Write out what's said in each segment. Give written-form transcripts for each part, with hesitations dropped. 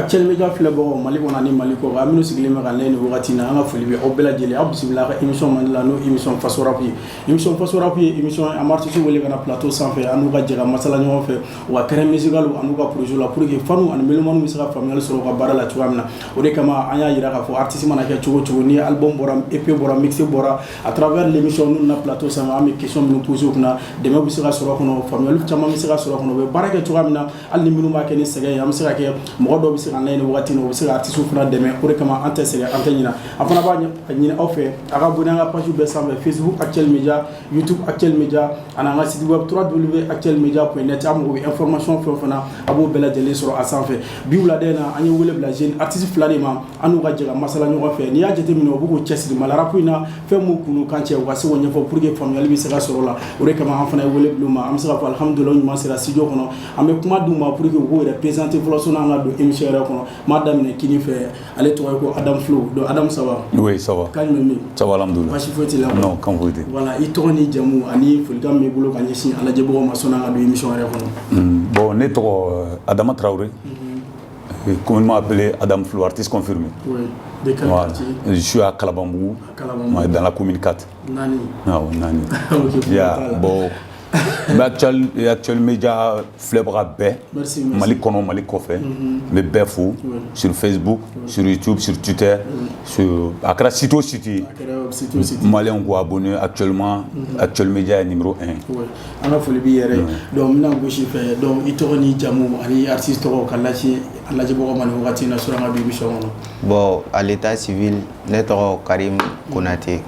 actuellement média filɛ bɔ Mali kɔnɔ ani Mali kɔ kan minnu sigilen bɛ ka lajɛ nin wagati in na an ka foli bɛ aw bɛɛ lajɛlen aw bisimila ka émission man la n'o émission Faso Rap ye émission Faso Rap ye émission an artiste wele ka na plateau sanfɛ an n'u ka jɛ ka masala ɲɔgɔn fɛ u ka terrain musical an n'u ka projet la pour que fanu ani melomaniw bɛ se ka faamuyali sɔrɔ u ka baara la cogoya min na o de kama an y'a jira k'a fɔ artiste mana kɛ cogo cogo ni album bɔra EP bɔra mixé bɔra à travers l'émission n'u na plateau sanfɛ an bɛ question minnu poser u kunna dɛmɛ bɛ se ka sɔrɔ kɔnɔ faamuyali caman bɛ se ka sɔrɔ kɔnɔ u bɛ baara kɛ cogoya min na hali ni minnu b'a kɛ ni sɛgɛn ye an bɛ se ka kɛ mɔgɔ dɔw bɛ se ka lajɛ nin wagati in na u bɛ se ka artiste fana dɛmɛ o de kama an tɛ sɛgɛn an tɛ ɲina an fana b'a ɲini aw fɛ a ka abonné an ka page bɛɛ sanfɛ Facebook Actuel Media YouTube Actuel Media ani an ka site web www.actuelmedia.net an mago bɛ information fɛn o fɛn na a b'o bɛɛ lajɛlen sɔrɔ a sanfɛ bi wulada in na an ye wele bila jeune artiste fila de ma an n'u ka jɛ ka masala ɲɔgɔn fɛ n'i y'a jateminɛ u b'u k'u cɛsiri Mali rap in na fɛn mun kunu kan cɛ u ka se k'o ɲɛfɔ pour que faamuyali bɛ se ka sɔrɔ o la o de kama an fana ye wele bila u ma an bɛ se ka fɔ alhamdulilayi ɲuman sera studio kɔnɔ an bɛ kuma d'u ma pour que u k'u yɛrɛ présenter fɔlɔ sɔnni an ka don émission yɛrɛ kɔnɔ m'a daminɛ kini fɛ ale tɔgɔ ye ko Adam Flow donc Adam ça va? Oui ça va. K'an bɛ min? Ça va alhamdulilayi. Baasi foyi t'i la. Non kan foyi tɛ. Voilà i tɔgɔ ni jamu ani folikan min b'i bolo ka ɲɛsin a lajɛbagaw ma sɔnni an ka don émission yɛrɛ kɔnɔ. Bon ne tɔgɔ Adama Traoré. Communément appelé Adam Flow, artiste confirmé. Oui. De quel quartier? Je suis à Kalabambou, dans la commune 4. Nani? Ah oui, Nani. Ok, bon. Mais actuel média flèbra bɛɛ Mali kɔnɔ Mali kɔfɛ mais bɛɛ fo sur Facebook sur YouTube sur Twitter sur a kɛra site o site maliyɛnw ko abonné actuellement Actuel Media numéro 1 an ka foli b'i yɛrɛ donc n bɛna gosi fɛ donc i tɔgɔ ni jamu ani artiste tɔgɔ ka lajɛbagaw ma nin wagati in na sɔrɔ an ka don émission kɔnɔ. Bon à l'état civil ne tɔgɔ Karim Konaté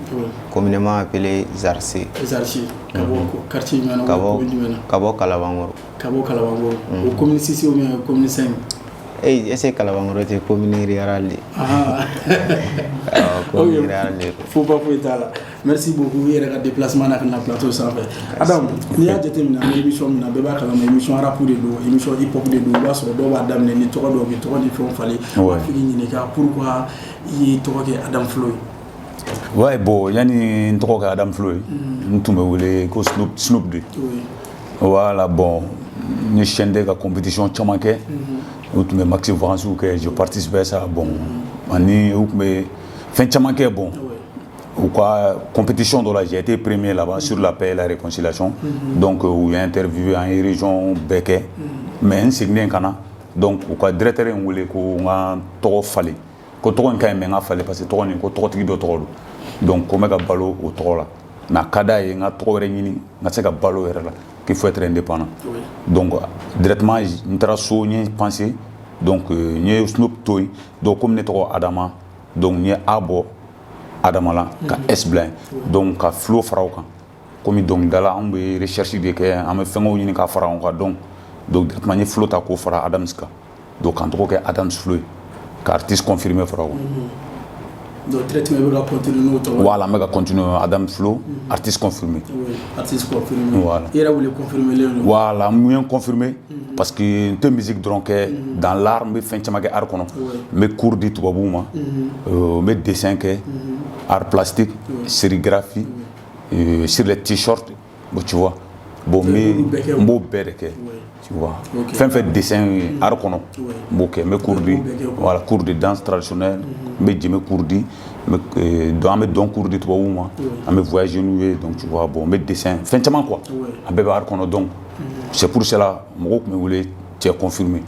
communément appelé Zarsi. Zarsi ka bɔ quartier jumɛn na ka bɔ Kalabankɔrɔ. Ka bɔ Kalabankɔrɔ o commune 6 ou bien commune 5? Est-ce que Kalabankɔrɔ tɛ commune rurale de? Commune rurale de. Faut pas foyi t'a la merci beaucoup i yɛrɛ ka déplacement na ka na plateau sanfɛ Adam n'i y'a jateminɛ an bɛ émission min na bɛɛ b'a kalama émission rap de don émission hip hop de don i b'a sɔrɔ dɔw b'a daminɛ ni tɔgɔ dɔw bɛ tɔgɔ ni fɛnw falen u b'a f'i k'i ɲininka pourquoi i ye tɔgɔ kɛ Adam Flow ye. Ouais bon yani n tɔgɔ kɛ Adam Flow ye n tun bɛ wele ko Snoop de voilà bon n ye chaîne de ka compétition caman kɛ u tun bɛ maxi vacances kɛ je participe à ça bon ani u tun bɛ fɛn caman kɛ bon ou quoi compétition dɔ la j'ai été premier là-bas sur la paix et la réconciliation donc u y'a interviewé an ye région bɛɛ kɛ mais n seginnen ka na donc u ka directeur in wele ko n ka tɔgɔ falen ko tɔgɔ in ka ɲi mais n ka falen parce que tɔgɔ nin ko tɔgɔtigi dɔ tɔgɔ don donc ko n bɛ ka balo o tɔgɔ la mais a ka d'a ye n ka tɔgɔ wɛrɛ ɲini n ka se ka balo yɛrɛ la qu'il faut être indépendant donc directement n taara so n ye pensé donc n ye Snoop to yen donc comme ne tɔgɔ Adama donc n ye A bɔ Adama la ka S bila yen donc ka Flow fara o kan komi dɔnkilidala an bɛ recherche de kɛ an bɛ fɛngɛw ɲini ka fara ɲɔgɔn kan donc directement n ye Flow ta k'o fara Adams kan donc k'an tɔgɔ kɛ Adams Flow ye ka artiste confirmé fara o kan. Donc traitement bɛ ka continuer n'o tɔgɔ ye. Voilà n bɛ ka continuer Adam Flow artiste confirmé. Oui artiste confirmé. Voilà. I yɛrɛ wele confirmé len don. Voilà n ye confirmé parce que n tɛ musique dɔrɔn kɛ dans l'art n bɛ fɛn caman kɛ art kɔnɔ n bɛ cours di tubabuw ma n bɛ dessin kɛ art plastique sérigraphie sur les t-shirts bon tu vois bon n b'o bɛɛ de kɛ tu vois fɛn fɛn dessin art kɔnɔ n b'o kɛ n bɛ cours di voilà cours de danse traditionnelle n bɛ jɛmɛ cours di donc an bɛ dɔn cours di tubabuw ma an bɛ voyager n'u ye donc tu vois bon n bɛ dessin fɛn caman quoi a bɛɛ bɛ art kɔnɔ donc c'est pour cela mɔgɔw tun bɛ wele cɛ confirmé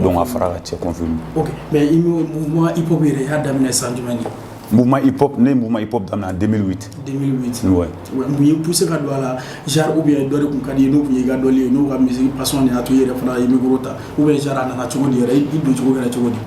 donc a fara ka cɛ confirmé. Ok mais i mouvement hip hop yɛrɛ i y'a daminɛ san jumɛn de? Mouvement hip hop ne ye mouvement hip hop daminɛ en 2008. 2008 ouais. Mun y'i poussé ka don a la genre ou bien dɔ de tun ka di ye n'o tun ye i ka dɔnni ye n'o ka musique passion de y'a to i yɛrɛ fana ye micro ta ou bien genre a nana cogo di yɛrɛ i don cogo kɛra cogo di?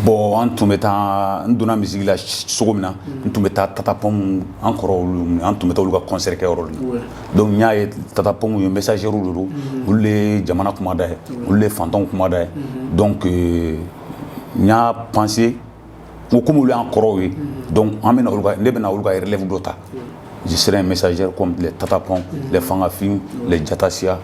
Bon an tun bɛ taa n donna musique la cogo min na n tun bɛ taa Tatapong an kɔrɔ olu an tun bɛ taa olu ka concert kɛ yɔrɔ la donc n y'a ye Tatapong ye messagers de don olu de ye jamana kumada ye olu de ye fantanw kumada ye donc n y'a pensé ko comme olu y'an kɔrɔw ye donc an bɛna olu ka ne bɛna olu ka relève dɔ ta je serai un messager comme les Tatapong les Fangafin les Jatasia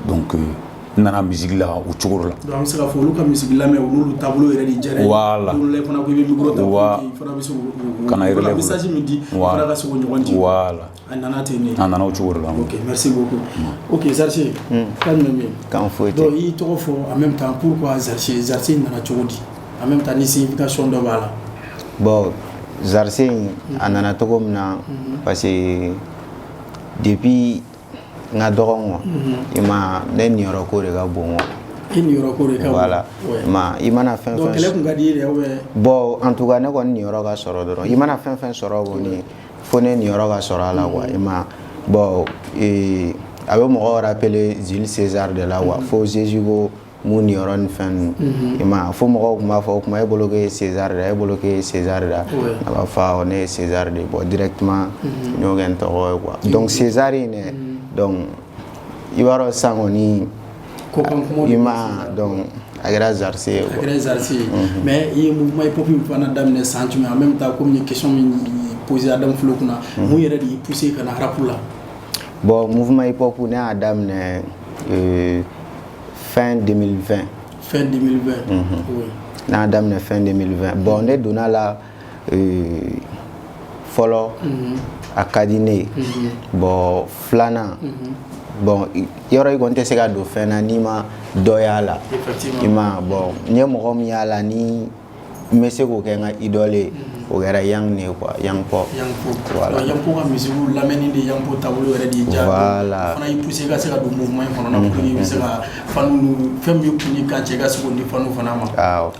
donc n nana musique la o cogo la. Donc an bɛ se ka fɔ olu ka musique lamɛn o n'olu taabolo yɛrɛ de diyara ye. Voilà. Olu la fana ko i bɛ micro ta pour que i fana bɛ se k'o message min di i fana ka se k'o ɲɔgɔn di. Voilà. A nana ten de. A nana o cogo la. Ok merci beaucoup. Ok Zarsi. Kan jumɛn bɛ yen? Kan foyi tɛ. Donc i tɔgɔ fɔ en même temps pourquoi Zarsi nana cogo di? en même temps ni signification dɔ b'a la. Bon Zarse a nana cogo min na parce que depuis n ka dɔgɔn i ma ne niyɔrɔ ko de ka bon i niyɔrɔ ko de ka bon voilà ma i mana fɛn donc kɛlɛ kun ka di i yɛrɛ bon en tout cas ne kɔni niyɔrɔ ka sɔrɔ dɔrɔn i mana fɛn fɛn sɔrɔ kɔni fo ne niyɔrɔ ka sɔrɔ a la quoi i ma bon a bɛ mɔgɔw rappeler Jules César de la quoi fo Jésus ko mun niyɔrɔ ni fɛn ninnu i ma fo mɔgɔw kun b'a fɔ o kuma e bolo ke César da e bolo ke César da a b'a fɔ ne ye César de bon directement n y'o kɛ n tɔgɔ ye quoi donc César in dɛ donc i b'a dɔn sisan kɔni i ma donc a kɛra Zarse ye quoi. A kɛra Zarse ye mais i ye mouvement hip hop in fana daminɛ san jumɛn en même temps comme ni question min posé Adam Flow kunna mun yɛrɛ de y'i poussé ka na rap la. Bon mouvement hip hop ne y'a daminɛ fin 2020. Fin 2020. Oui. N'a daminɛ fin 2020. Bon ne donna la fɔlɔ a ka di ne ye. Bon filanan bon yɔrɔ i kɔni tɛ se ka don fɛn na n'i ma dɔ y'a la. Effectivement. I ma bon n ye mɔgɔ min y'a la ni n bɛ se k'o kɛ n ka idole ye o kɛra Yang ne quoi Yang Pop. Yang Pop. Voilà. Yang Pop ka musique lamɛnni de Yang Pop taabolo yɛrɛ de y'i diya. Voilà. Fana y'i poussé ka se ka don mouvement in kɔnɔna pour que i bɛ se ka fanu fɛn min kun y'i kan cɛ i ka se k'o di fanu fana ma. Awɔ.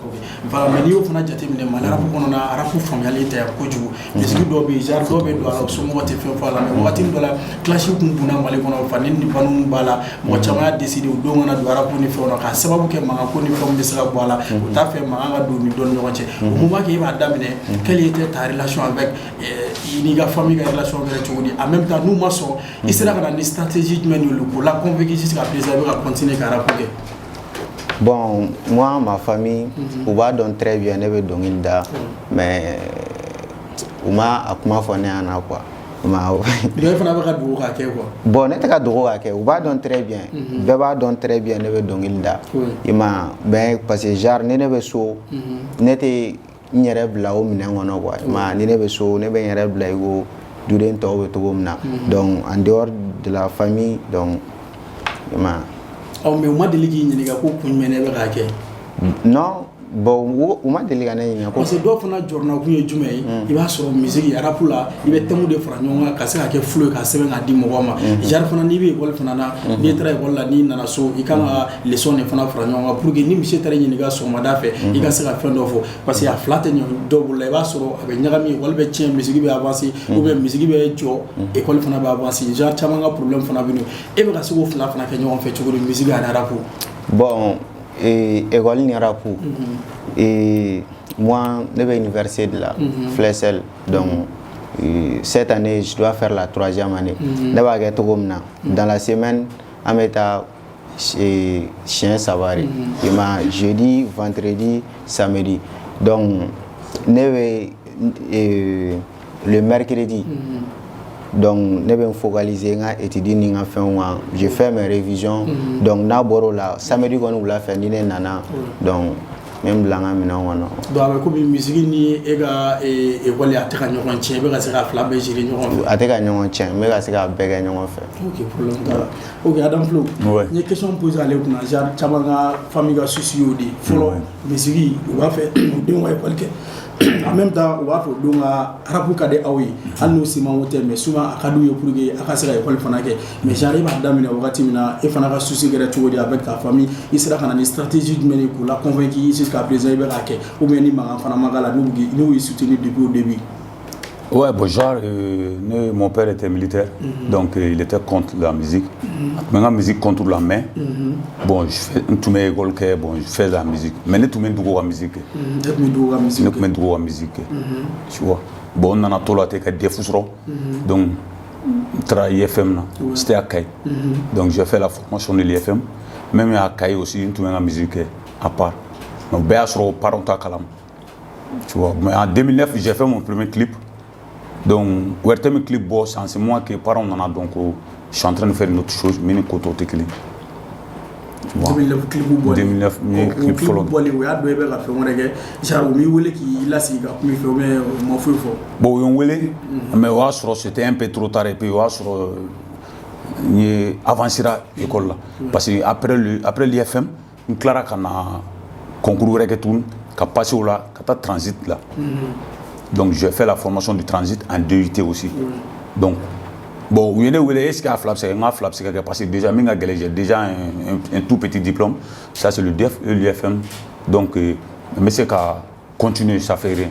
Voilà mais n'i y'o fana jateminɛ Mali rap kɔnɔna rap faamuyali tɛ kojugu musique dɔw bɛ yen genre dɔw bɛ don a la somɔgɔw tɛ fɛn fɔ a la mais wagati dɔ la clash kun bunna Mali kɔnɔ fani ni banu b'a la mɔgɔ caman y'a décidé o don kana don rap ni fɛnw na k'a sababu kɛ mankan ko ni fɛnw bɛ se ka bɔ a la o t'a fɛ mankan ka don ni dɔ ni ɲɔgɔn cɛ o moment que i b'a daminɛ quelle était ta relation avec i n'i ka famille ka relation kɛra cogo di en même temps n'u ma sɔn i sera ka na ni stratégie jumɛn y'olu pour la convaincre jusqu'à présent i bɛ ka continuer ka rap kɛ. Bon, moi, ma famille, on va donc très bien, ne vais donc il da, mais on m'a comment faire ne quoi. Il fana bɛ ka dugawu k'a kɛ quoi. Bon, ne tɛ ka dugawu k'a kɛ, o b'a dɔn très bien, bɛɛ b'a dɔn très bien ne bɛ dɔnkili da. I ma ben parce que genre ni ne bɛ so, ne tɛ n yɛrɛ bila o minɛn kɔnɔ quoi. I ma ni ne bɛ so, ne bɛ n yɛrɛ bila i ko duden tɔw bɛ cogo min na. Donc en dehors de la famille, donc i ma. Mais u ma deli k'i ɲininka ko kun jumɛn ne bɛ k'a kɛ. Non, bon u ma deli ka ne ɲininka. Parce que dɔw fana jɔrɔna kun ye jumɛn ye i b'a sɔrɔ musique rap la i bɛ thème de fara ɲɔgɔn kan ka se ka kɛ flow ye ka sɛbɛn k'a di mɔgɔw ma genre fana n'i bɛ école fana na n'i taara école la n'i nana so i kan ka leçon de fana fara ɲɔgɔn kan pour que ni monsieur taara ɲininka sɔgɔmada fɛ i ka se ka fɛn dɔ fɔ parce que a fila tɛ ɲɔgɔn dɔw bolo la i b'a sɔrɔ a bɛ ɲagami école bɛ tiɲɛ musique bɛ avancer ou bien musique bɛ jɔ école fana bɛ avancer genre caman ka problème fana bɛ yen e bɛ ka se k'o fila fana kɛ ɲɔgɔn fɛ cogo di musique ani rap. Bon école ni rap et moi je vais à l'université de la Flessel donc cette année je dois faire la 3e année ne va get dans la semaine à mettre chien savari il m'a jeudi vendredi samedi donc ne vais le mercredi donc ne vais me focaliser na étudier ni nga fɛnw kan je fais mes révisions donc n'a bɔr'o la samedi kɔni wula fɛ ni ne nana donc même bila n ka minɛnw kɔnɔ. Donc a bɛ komi musique ni e ka école a tɛ ka ɲɔgɔn tiɲɛ i bɛ ka se ka fila bɛɛ gérer ɲɔgɔn fɛ. A tɛ ka ɲɔgɔn tiɲɛ n bɛ ka se ka bɛɛ kɛ ɲɔgɔn fɛ. Ok problème t'a la. Ok Adam Flow. n ye question posé ale kunna genre caman ka famille ka souci y'o de ye fɔlɔ musique u b'a fɛ u denw ka école kɛ. En même temps, on va faire donc rap ka di aw ye hali n'o si man tɛ mais souvent a ka d'u ye pour que a ka se ka école fana kɛ mais genre i b'a daminɛ wagati min na e fana ka souci kɛra cogo di avec ta famille i sera ka na ni stratégie jumɛn ye k'u la convaincre jusqu'à présent i bɛ k'a kɛ ou bien ni mankan fana ma k'a la n'u y'i soutenir depuis au début. Ouais, bon, genre, mon père était militaire, donc il était contre la musique. Maintenant, la musique contre la main. Bon, je fais tout mes écoles, bon, je fais la musique. Mais tout mes droits à musique. Tout mes droits à musique. Tu vois. Bon, on a tout là, t'es des fous. Donc, travailler IFM, c'était à Caille. Donc, j'ai fait la formation de l'IFM. Même à Caille aussi, tout mes musique à part. Donc, bien sûr, parents à Kalam. Tu vois. Mais en 2009, j'ai fait mon premier clip. Donc, où est-ce que le clip boss, c'est moi qui parle, on en a donc, je suis en train de faire une autre chose, mais une côte au clip. 2009 clip boss. 2009 clip follow. Bon, il y a deux belles affaires, on regarde. J'ai oublié qu'il a si gars, mais fait mais m'en fous fort. Bon, on voulait, mais c'était un peu trop tard et puis ni avancé à l'école là, parce que après l'IFM, une clara qu'on a concouru avec tout. ka passer au là ka transit là. Donc j'ai fait la formation du transit en DUT aussi. Donc bon, est-ce qu'il y a flap c'est parce que déjà j'ai déjà un tout petit diplôme. Ça c'est le DEF et l'UFM. Donc mais c'est qu'à continuer, ça fait rien.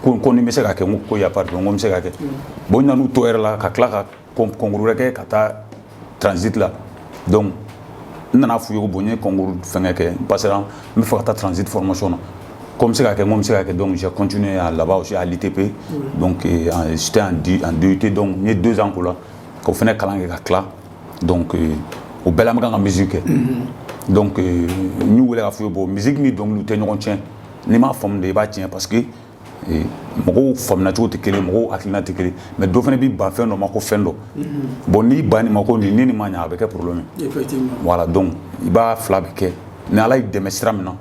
Qu'on ne sait pas qu'il y a pas de problème. Bon, nous avons tout là, transit là. Donc, nous avons fait un concours parce que nous avons fait transit formation. Comme c'est donc j'ai continué là-bas aussi à l'ITP. Donc, j'étais en DUT, donc il y a 2 ans là. Quand on fait un donc, au bel en musique. Donc, nous voulons faire la musique, donc nous tenons tien. Ni ma femme de bâtiment parce que mon femme n'a toujours été créée, mon accident été créé, mais d'autres ne peuvent pas faire nos marques fendo. Bon, ni bani mako ni mania avec un problème. Effectivement. Voilà, donc il va flabber. Mais là il démontre maintenant.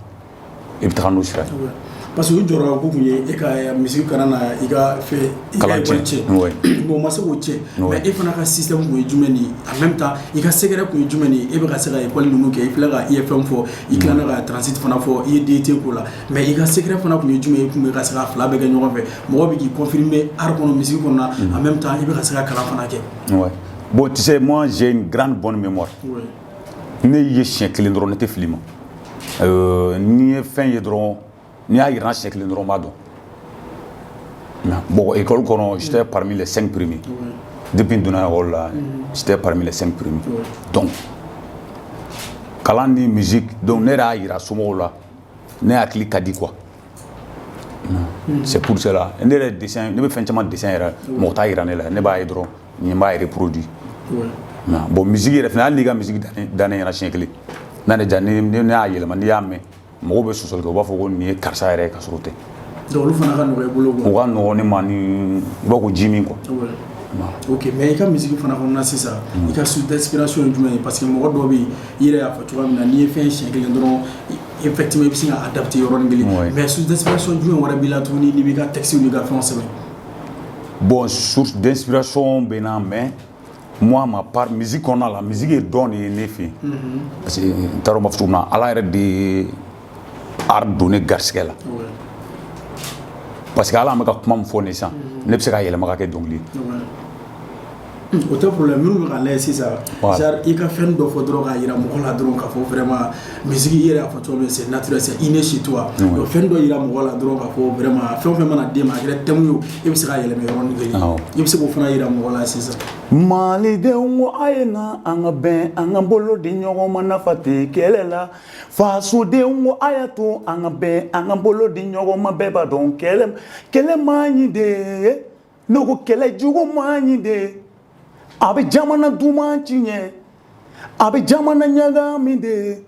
Il va nous faire. Parce que tu auras beaucoup et que musique canana il a fait bon moi c'est autre mais il faut un système pour jumeni en même temps il a secret pour jumeni et bien c'est école nous qui il a IFM for il a transit for for il DT pour là mais il a secret pour jumeni pour me casser la flamme avec nous avec moi qui confirmer arco musique qu'on a en même temps il a secret kala ouais bon tu sais moi j'ai une grande bonne mémoire ne y chien que l'endroit n'était film ni fin yedron ni a iran siècle de Romado. Bon, école j'étais parmi les 5 premiers. Depuis Dona là, j'étais parmi les 5 premiers. Donc, Kalani musique, donc n'era ira sumo là, n'est à clic à dit quoi. C'est pour cela. Ne les dessins, ne me fait de dessin era, mota iranais là, ne pas hydro, ni pas reproduit. Bon, musique est final, les gars musique d'année en siècle. N'a déjà ne a yéle maniame. Mɔgɔw bɛ sɔsɔli kɛ u b'a fɔ ko nin ye karisa yɛrɛ ka sɔrɔ tɛ donc olu fana ka nɔgɔ i bolo quoi u ka nɔgɔ ne ma ni i b'a ko ji min quoi ok mais i ka musique fana kɔnɔna sisan i ka source d'inspiration ye jumɛn ye parce que mɔgɔ dɔw bɛ yen i yɛrɛ y'a fɔ cogoya min na n'i ye fɛn siɲɛ kelen dɔrɔn effectivement i bɛ se ka adapter yɔrɔnin kelen mais source d'inspiration jumɛn wɛrɛ b'i la tuguni n'i b'i ka texte n'i ka fɛnw sɛbɛn bon source d'inspiration bɛ na mais moi ma part musique kɔnɔna la musique ye dɔn de ye ne fɛ parce que n taara o ma fɔ cogo min na ala yɛrɛ de art donné garisɛgɛ la parce que ala an bɛ ka kuma min fɔ nin sisan ne bɛ se ka yɛlɛma ka kɛ dɔnkili o tɛ problème minnu bɛ ka lajɛ sisan genre i ka fɛn dɔ fɔ dɔrɔn k'a yira mɔgɔ la dɔrɔn k'a fɔ vraiment musique i yɛrɛ y'a fɔ cogo min c'est naturel c'est inné chez toi donc fɛn dɔ yira mɔgɔ la dɔrɔn k'a fɔ vraiment fɛn o fɛn mana d'e ma a kɛra thème ye o i bɛ se k'a yɛlɛma yɔrɔnin kelen i bɛ se k'o fana yira mɔgɔ la sisan malidenw a ye na an ka bɛn an ka bolo di ɲɔgɔn ma nafa tɛ kɛlɛ la fasodenw a y'a to an ka bɛn an ka bolo di ɲɔgɔn ma bɛɛ b'a dɔn kɛlɛ man ɲi de ne ko kɛlɛ jugu man ɲi de a bɛ jamana duman tiɲɛ a bɛ jamana ɲagami de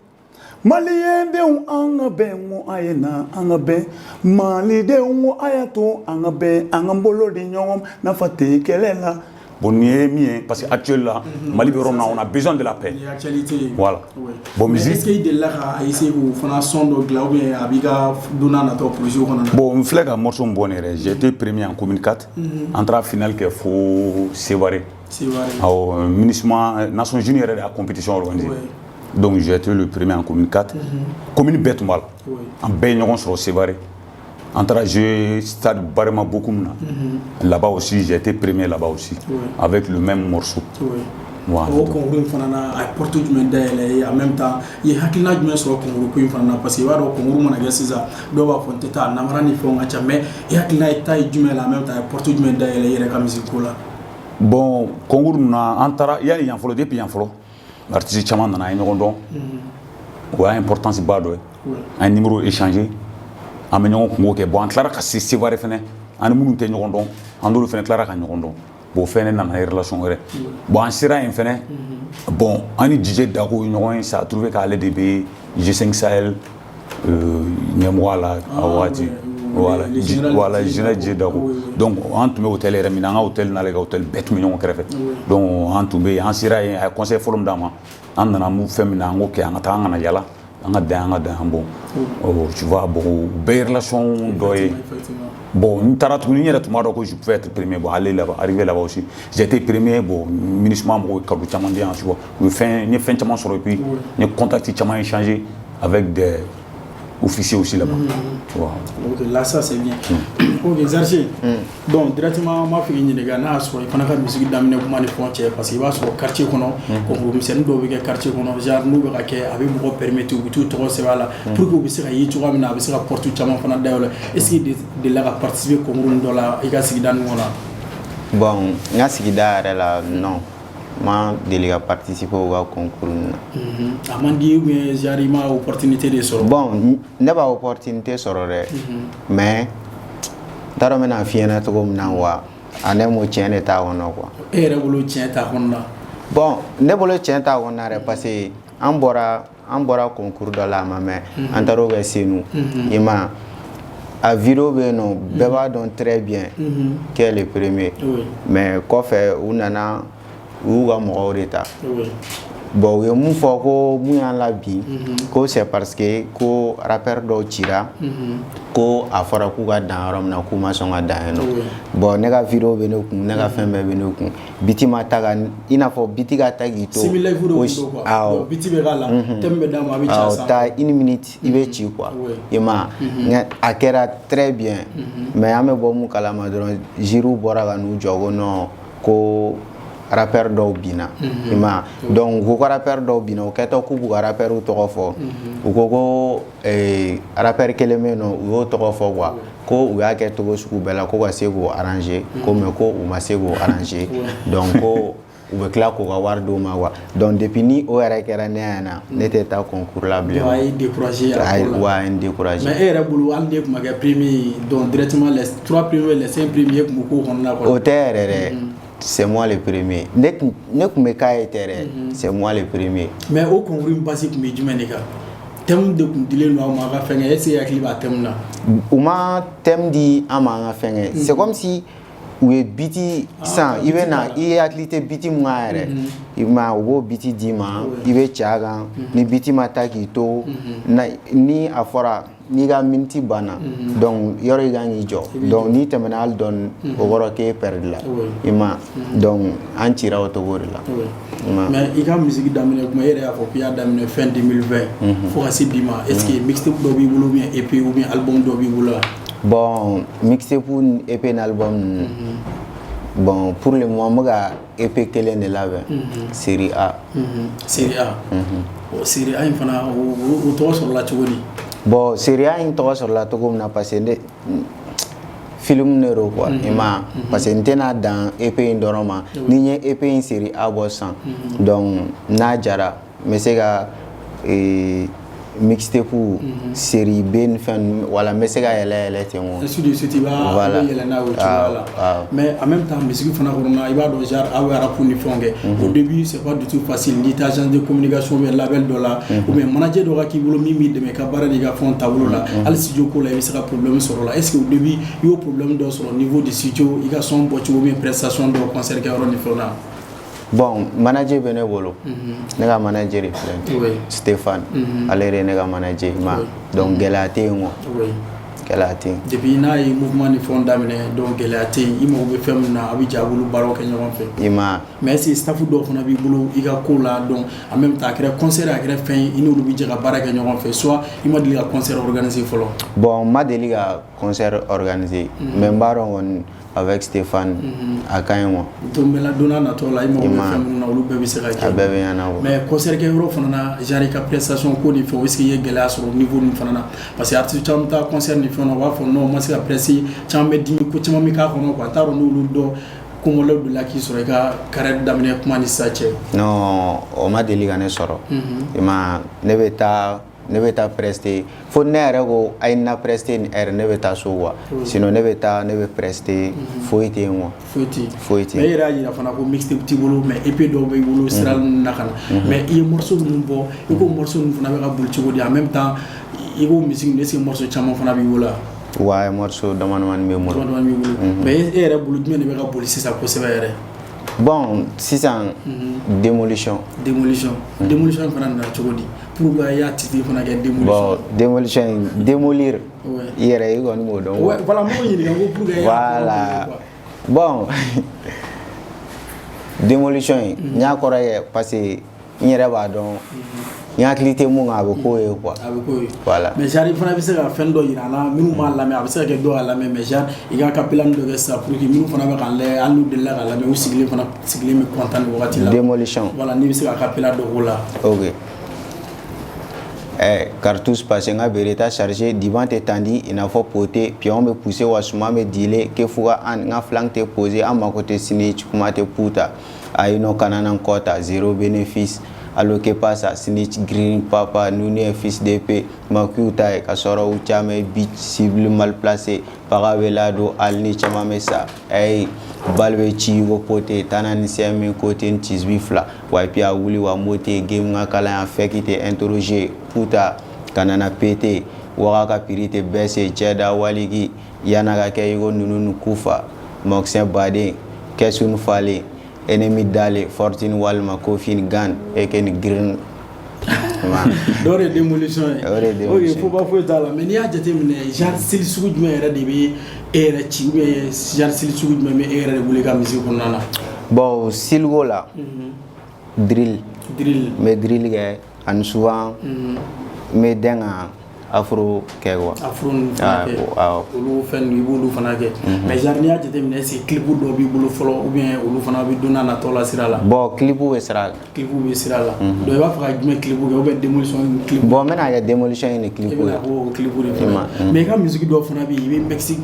maliyɛndenw an ka bɛn ko a ye na an ka bɛn malidenw a y'a to an ka bɛn an ka bolo di ɲɔgɔn ma nafa tɛ kɛlɛ la. Bon, parce qu'actuellement, Mali, on a besoin de la paix. Voilà. Bon, mais est-ce qu'il y a essayé de faire un son de glau et abiga donna notre projet? Bon, on fait un morceau bon. J'ai été premier en commune 4. Entre la finale qu'il faut séparer. Au ministère Nations Unies de la compétition organisée. Donc j'ai été le premier en commune 4. Commune bête mal. En baignant sur séparé. Entre jeux stade Barema beaucoup là-bas aussi j'ai été premier là-bas aussi avec le même morceau. Voilà. Au Congo il faut na porte du et en même temps il hakilina jumɛn sɔrɔ Congo ko in fana parce que i b'a dɔn Congo mana kɛ sisan dɔw b'a fɔ n tɛ taa namara ni fɛnw ka ca mais i hakilina i ta ye jumɛn la en même temps porte jumɛn dayɛlɛ i yɛrɛ ka musique ko la. Bon Congo na an taara yani yan fɔlɔ depuis yan fɔlɔ artiste caman nana ye ɲɔgɔn dɔn o y'a importance ba dɔ ye an ye numéro échangé. An bɛ ɲɔgɔn kungo kɛ bon an tilara ka se Sévaré fɛnɛ ani minnu tɛ ɲɔgɔn dɔn an dɔw fɛnɛ tilara ka ɲɔgɔn dɔn bon fɛnɛ nana ye relation wɛrɛ bon an sera yen fɛnɛ bon an ni DJ Dako ɲɔgɔn ye ça a trouvé qu'ale de bɛ G5 Sahel ɲɛmɔgɔ la a waati voilà général DJ Dako donc an tun bɛ hôtel yɛrɛ min na an ka hôtel n'ale ka hôtel bɛɛ tun bɛ ɲɔgɔn kɛrɛfɛ donc an tun bɛ yen an sera yen a ye conseil fɔlɔ min d'an ma an nana mun fɛn min na an k'o kɛ an ka taa an kana yala. An ka dan bon tu vois bon belle relation doy bon nous taara tuguni n yɛrɛ tun b'a dɔn ko je pouvais être premier bon aller là-bas arriver là-bas aussi j'étais premier bon ministre mɔgɔw ye cadeau caman di yan tu vois u ye fɛn n ye fɛn caman sɔrɔ et puis n ye contact caman échangé avec des officier aussi là-bas. Wow. Ok, là ça c'est bien. Ok, Zarché. Bon, directement, moi, je suis gars, n'a soit il faut que musique d'amener comment les frontières parce qu'il va sur quartier qu'on a, comme c'est nous doivent quartier qu'on a, genre nous avec vous permettre tout trop c'est là pour que vous puissiez y tu vois maintenant avec ça porte tout chaman fana d'ailleurs. Est-ce que de là participer comme on doit là, il y a ce qui dans nous là. Bon, n'a ce qui là non. Moi, délégué participer au concours. Amandi ou j'ai ma opportunité de sortir. Bon, n'a pas opportunité sortir, mais taro mena fiena to gom na wa ane mo tiene ta wono quoi. Rebolo tiene ta wonna. Bon, ne bolo tiene ta wonna re parce en bora concours de la mame antaro be senu. Ima a vidéo be no beba don très bien qui est le premier. Mais ko fait unana ou ga mo oreta. Bon, we mu fo ko mu yan la bi ko c'est parce que ko rappeur do tira ko afara ku ga dan rom na ku ma so ga dan no bon ne ga vidéo be no ku ne ga fembe be no ku biti ma taga ina fo biti ga tagi to similaire vidéo quoi biti be gala tembe da ma bi cha ça ta une minute ibe ci quoi et ma akera très bien mais ame bo mu kala ma don jiru bora ga nu jogo no ko rappeur do bina ima donc ko rappeur do bina o keto ku bu rappeur to fo o ko rappeur keleme no o to fo quoi ko o ya keto ko su bela ko se go arranger ko me ko o ma se go arranger donc ko o be kla ko ga war do ma wa donc depuis ni o era kera neana n'était ta concours là bien ouais décourager ouais décourager mais era bulu ande ko ma ga premier donc directement les 3 premiers les 5 premiers ko on na ko au terre c'est moi le premier. C'est moi le premier. Mais au concours, je suis le thème de Kundile Noama Fenge, est-ce qu'il y a un thème là? Uma thème dit Amanga Fenge. C'est comme si ou biti sans il y a activité biti moire il m'a ou biti dima il veut chaga ni biti mataki to ni afora ni ga minti bana donc yoro gangi jo donc ni terminal don ogoro ke perdre là ima donc an tira autogore là mais il a musique d'amener comme il a fait d'amener fin 2020 faut assez bima est-ce que mixtape do bi bolo bien EP ou bien album do bi bolo. Bon, mixé pour EP un album. Bon, pour le moment, EP Kelen de la série A. Série A. Série A, il faut au sur la Tchouoli. Bon, série A, il faut sur la Tchouoli, on a passé des films neuro quoi. Parce que nous dans EP Indorama, nous avons EP une série A bossant. Donc, Najara, mais c'est que mixte pour série B fin voilà mais c'est elle était moi voilà mais en même temps musique fana corona il va donc genre awara pour ni fonge au début c'est pas du tout facile ni agence de communication mais label dollar ou bien manager doit qui vouloir mimi de mes cabara les gars font tableau là al studio ko là il sera problème sur là est-ce que au début il y a problème dans sur le niveau du studio il y a son boîte ou bien prestation de concert qui aura ni fona. Bon, manager bénévolo, nega manager Stéphane, allez nega manager ma, donc gelaté moi, gelaté. Depuis na y mouvement de fond d'amener donc gelaté, il m'a ouvert ferme na abidja boulot baroque et n'importe fait. Ima. Mais si staff d'offre na bi boulot, il a cola donc en même temps créer concert à créer fin, il nous l'oblige à baroque et n'importe fait. Soit il m'a dit à concert organisé follow. Bon, m'a dit à concert organisé, même baron avec Stéphane à Kaïmo. Donc, la donna natola, il m'a mais concert que Euro fana, j'ai une prestation qu'on y fait aussi y glace au niveau de fana. Parce que artiste chamta concert ni fana wa fana, moi c'est apprécié. Chambe dit que tu m'as mis car on va t'avoir nous ludo. Comme le de la qui serait carré d'amener comment il s'achète. Non, on m'a délié ne sort. Il m'a ne veut pas prester. Faut n'ergo aina prester ne veut pas sowa. Sinon ne veut pas prester. Faut être moi. Faut être. Mais il y a une fois qu'on mixe des petits boulots, mais épée d'obé boulot sera nakana. Mais il y a morceau de nouveau, il y a morceau de nouveau avec un boulot en même temps. Il y a musique de ces morceaux chamon fana bibola. Ouais, morceau de man mémoire. Mais il y a boulot de avec un boulot c'est ça pour se faire. Bon, si c'est démolition. Démolition fana na chogodi. Pourquoi il y a titre fana que démolition. Bon, démolition, démolir. Ouais. Hier il y a un mot donc. Ouais, voilà moi il y a pourquoi. Voilà. Bon. Démolition, nya kora parce que il y a ba donc ni hakili tɛ mun kan a bɛ k'o ye quoi a bɛ k'o ye voilà mais genre i fana bɛ se ka fɛn dɔ yira an na minnu m'a lamɛn a bɛ se ka kɛ dɔw y'a lamɛn mais genre i ka kapila dɔ kɛ sisan pour que minnu fana bɛ k'an lajɛ hali n'u delila k'a lamɛn u sigilen bɛ content nin wagati la démolition voilà n'i bɛ se ka kapila dɔ k'o la ok cartouche parce que n ka bere ta chargé divan tɛ tandi i n'a fɔ poté pion bɛ pousser wa suman bɛ dile ke fuga an n ka flanc tɛ posé an mako tɛ snitch kuma tɛ puta ayi no kanana kɔta zéro bénéfice allo que pasa snitch green papa nous est fils d'épée makiu ta ye ka sɔrɔ u caman bitch cible mal placé paga bɛ ladon hali ni caman bɛ sa ayi bal bɛ ci ko poté tana ni sɛ min côté ni tisbi fila wa puis a wuli wa moté game ka kalan yan fɛ k'i tɛ interroger puta kanana pété waga ka piri tɛ baissé cɛ da waligi yana ka kɛ i ko nunu ni kufa mɔkisɛn baden kɛsu ni falen ennemi dale fortune walma kofin gan et ken green dɔw de démolition ye ok faut pas foyi t'a la mais n'i y'a jateminɛ genre style sugu jumɛn yɛrɛ de bɛ e yɛrɛ ci ou bien genre style sugu jumɛn bɛ e yɛrɛ de bolo i ka musique kɔnɔna na bon style ko la drill mais drill kɛ ani souvent mais denga afro kɛ quoi afro fana kɛ olu fɛn i b'olu fana kɛ mais genre n'i y'a jateminɛ est-ce que clip dɔ b'i bolo fɔlɔ ou bien olu fana bɛ don n'a natɔ la sira la bon clip bɛ sira la donc i b'a fɛ ka jumɛn clip kɛ ou bien démolition clip bon n bɛna kɛ démolition ye ni clip ye i bɛna k'o clip de fana mais i ka musique dɔw fana bɛ yen i bɛ Mexique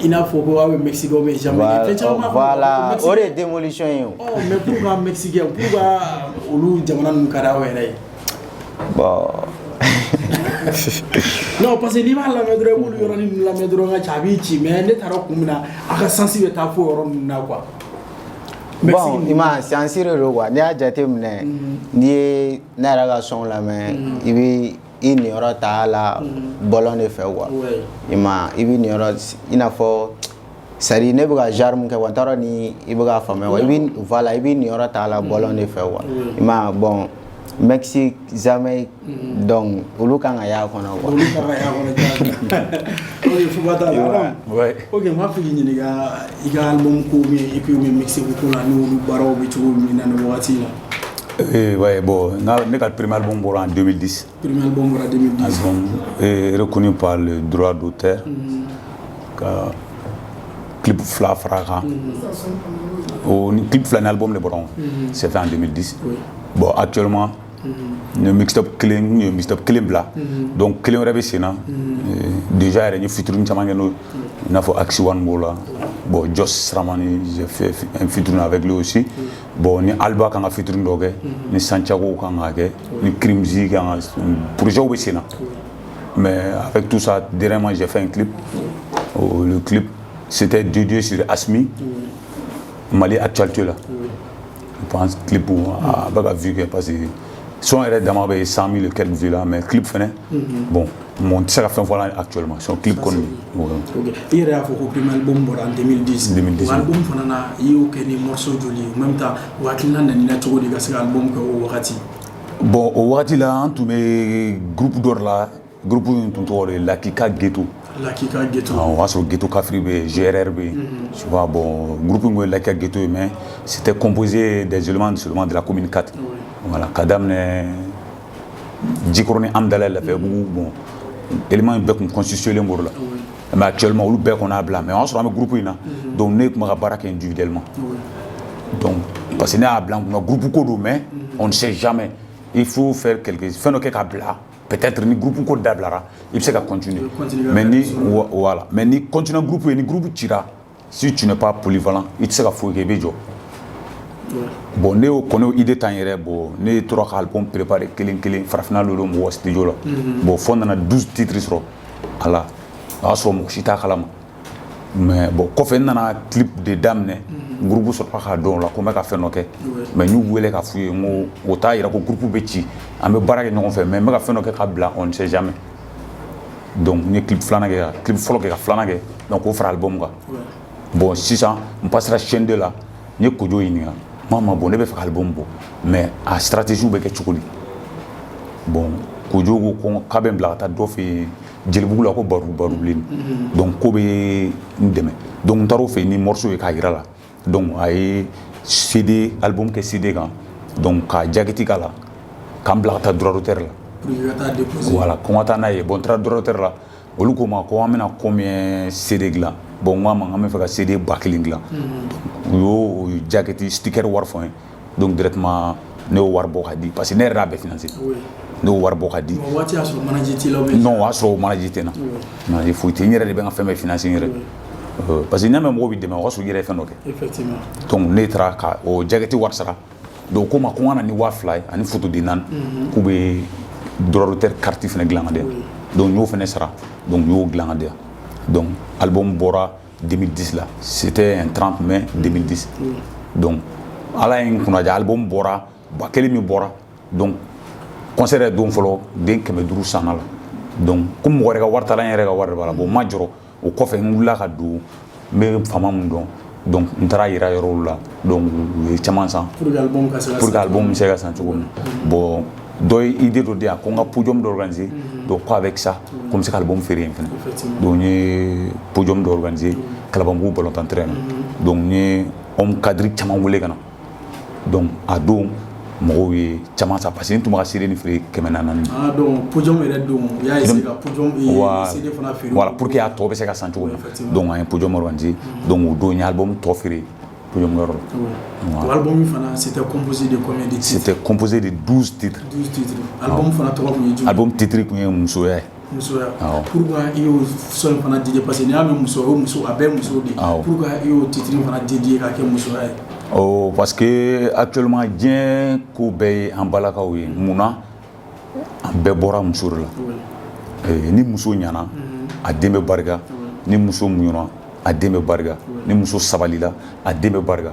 i n'a fɔ ko aw bɛ Mexique aw bɛ Jamaïque fɛn caman voilà o de ye démolition ye o mais pour ka Mexicain pour ka olu jamana ninnu ka di aw yɛrɛ ye bon non parce que n'i b'a lamɛn dɔrɔn i b'olu yɔrɔnin ninnu lamɛn dɔrɔn ka ca a b'i ci mais ne taara kun min na a ka sansi bɛ taa fo yɔrɔ ninnu na quoi bon i ma sansi de don quoi n'i y'a jateminɛ n'i ye ne yɛrɛ ka son lamɛn i bɛ i niyɔrɔ ta a la bɔlɔn de fɛ quoi i ma i bɛ niyɔrɔ i n'a fɔ c'est à dire ne bɛ ka genre mun kɛ wa n t'a dɔn ni i bɛ k'a faamuya quoi i bɛ voilà i bɛ niyɔrɔ ta a la bɔlɔn de fɛ quoi i ma bon Mexique, Jamaïque, donc olu kan ka y'a kɔnɔ quoi. Olu kan ka y'a kɔnɔ ok faut pas t'a la ok n b'a fɛ k'i ɲininka i ka album ko min et puis Mexique ko la n'olu baaraw bɛ cogo min na nin wagati la. Ouais, bon, ne ka premier album bɔra en 2010. Premier album bɔra 2010. Album est reconnu par le droit d'auteur. Ka clip fila fara kan. O ni clip fila ni album de bɔra. C'est fait en 2010. Bon, actuellement le mixtape kelen bila donc kelen wɛrɛ bɛ sen na déjà yɛrɛ n ye featuring caman kɛ n'o i n'a fɔ Axi One b'o la bon Joss Sramani j'ai fait un featuring avec lui aussi bon ni Alba kan ka featuring dɔ kɛ ni Santiago kan ka kɛ ni Crimzy kan ka projet bɛ sen na mais avec tout ça dernièrement j'ai fait un clip le clip c'était dédié sur Asmi Mali actualité là je pense clip a bɛ ka vue kɛ parce que son yɛrɛ dama bɛ 100 000 et quelques vues là mais clip fɛnɛ bon mon tɛ se ka fɛn fɔ la actuellement son clip kɔni i yɛrɛ y'a fɔ ko premier album bɔra en 2010 album fana na i y'o kɛ ni morceau joli ye en même temps o hakilina nanina cogo di ka se ka album kɛ o wagati bon o wagati la an tun bɛ groupe dɔ la groupe in tun tɔgɔ de Lakika Ghetto o y'a sɔrɔ Ghetto Kafri bɛ yen GRR bɛ yen tu vois bon groupe in ko ye Lakika Ghetto ye mais c'était composé des éléments seulement de la commune 4 voilà ka daminɛ Jikɔrɔ ni Amdala Lafɛbugu bon éléments in bɛɛ tun constitué len b'o la mais actuellement olu bɛɛ kɔni y'a bila mais o y'a sɔrɔ an bɛ groupe in na donc ne tun bɛ ka baara kɛ individuellement donc parce que ne y'a bila n kunna groupe ko don mais on ne sait jamais il faut faire quelque chose fɛn dɔ kɛ k'a bila peut-être ni groupe ko dabilara il bɛ se ka continuer mais ni voilà mais ni continuer groupe ye ni groupe cira si tu n'es pas polyvalent i tɛ se ka foyi kɛ i bɛ jɔ bon ne y'o kɔni idée ta n yɛrɛ bon ne tora ka album préparer kelen kelen farafinna lolo mɔgɔ studio la bon fo n nana 12 titres sɔrɔ a la o y'a sɔrɔ mɔgɔ si t'a kalama mais bon kɔfɛ n nana clip de daminɛ groupe sɔrɔla k'a dɔn o la ko n bɛ ka fɛn dɔ kɛ mais n y'u wele k'a f'u ye n ko o t'a yira ko groupe bɛ ci an bɛ baara kɛ ɲɔgɔn fɛ mais n bɛ ka fɛn dɔ kɛ k'a bila on ne sait jamais donc n ye clip filanan kɛ clip fɔlɔ kɛ ka filanan kɛ donc k'o fara album kan bon sisan n passera chaîne 2 la n ye Kojo ɲininka mama bon ne bɛ fɛ ka album bɔ mais a stratégie bɛ kɛ cogo di bon Kojo ko k'a bɛ n bila ka taa dɔ fɛ yen Jelibugu la ko Baru bilen donc ko bɛ n dɛmɛ donc n taara o fɛ yen ni morceau ye k'a yira la donc a ye CD album kɛ CD kan donc ka jacketi k'a la k'an bila ka taa droit d'auteur la pour que ka taa déposer voilà ko n ka taa n'a ye bon n taara droit d'auteur la olu ko ma ko an bɛna combien CD dilan bon n k'a ma an bɛ fɛ ka CD 1000 dilan u y'o jacket sticker wari fɔ n ye donc directement ne y'o wari bɔ ka di parce que ne yɛrɛ y'a bɛɛ financer ne y'o wari bɔ ka di o waati y'a sɔrɔ manager t'i la ou bien non o y'a sɔrɔ o manager tɛ n na manager foyi tɛ n yɛrɛ de bɛ n ka fɛn bɛɛ financer n yɛrɛ parce que n'i y'a mɛn mɔgɔw bɛ dɛmɛ o ka sɔrɔ i yɛrɛ ye fɛn dɔ kɛ effectivement donc ne taara ka o jacket wari sara donc ko n ma ko n ka na ni 2000 ye ani photo den 4 k'u bɛ droit d'auteur carte fɛnɛ dilan ka di yan donc n y'o fɛnɛ sara donc n y'o dilan ka di yan donc album bɔra 2010 là c'était un 30 mai 2010 donc ala ye n kunnaja album bɔra 1000 min bɔra donc concert yɛrɛ don fɔlɔ den 500 sanna la donc comme mɔgɔ yɛrɛ ka wari tala n yɛrɛ ka wari de b'a la bon n ma jɔrɔ o kɔfɛ n wulila ka don n bɛ faama mun dɔn donc n taara yira yɔrɔw la donc u ye caman san pour que album ka se ka pour que album bɛ se ka san cogo min bon dɔ ye idée dɔ di yan ko n ka podium dɔ organiser donc ko avec ça ko n bɛ se ka album feere yen fɛnɛ donc n ye podium dɔ organiser Kalabanbugu Balontan terrain na donc n ye homme cadre caman wele ka na donc a don mɔgɔw ye caman sa parce que n tun bɛ ka CD ni feere 400 ah donc podium yɛrɛ don u y'a essayer ka podium CD fana feere voilà pour que a tɔ bɛ se ka san cogo min donc an ye podium organiser donc o don n ye album tɔ feere podium yɔrɔ la. O album fana c'était composé de combien de titres? C'était composé de 12 titres. 12 titres. Album fana tɔgɔ tun ye jumɛn? Album titre tun ye musoya ye. Musoya. Pourquoi i y'o son fana dédié parce que n'i y'a mɛn muso o muso a bɛɛ muso de. Pourquoi i y'o titre fana dédié ka kɛ musoya ye? Oh parce que actuellement diɲɛ ko bɛɛ ye an balakaw ye munna an bɛɛ bɔra muso de la. Ni muso ɲana a den bɛ barika ni muso muɲuna a den bɛ barika ni muso sabalila a den bɛ barika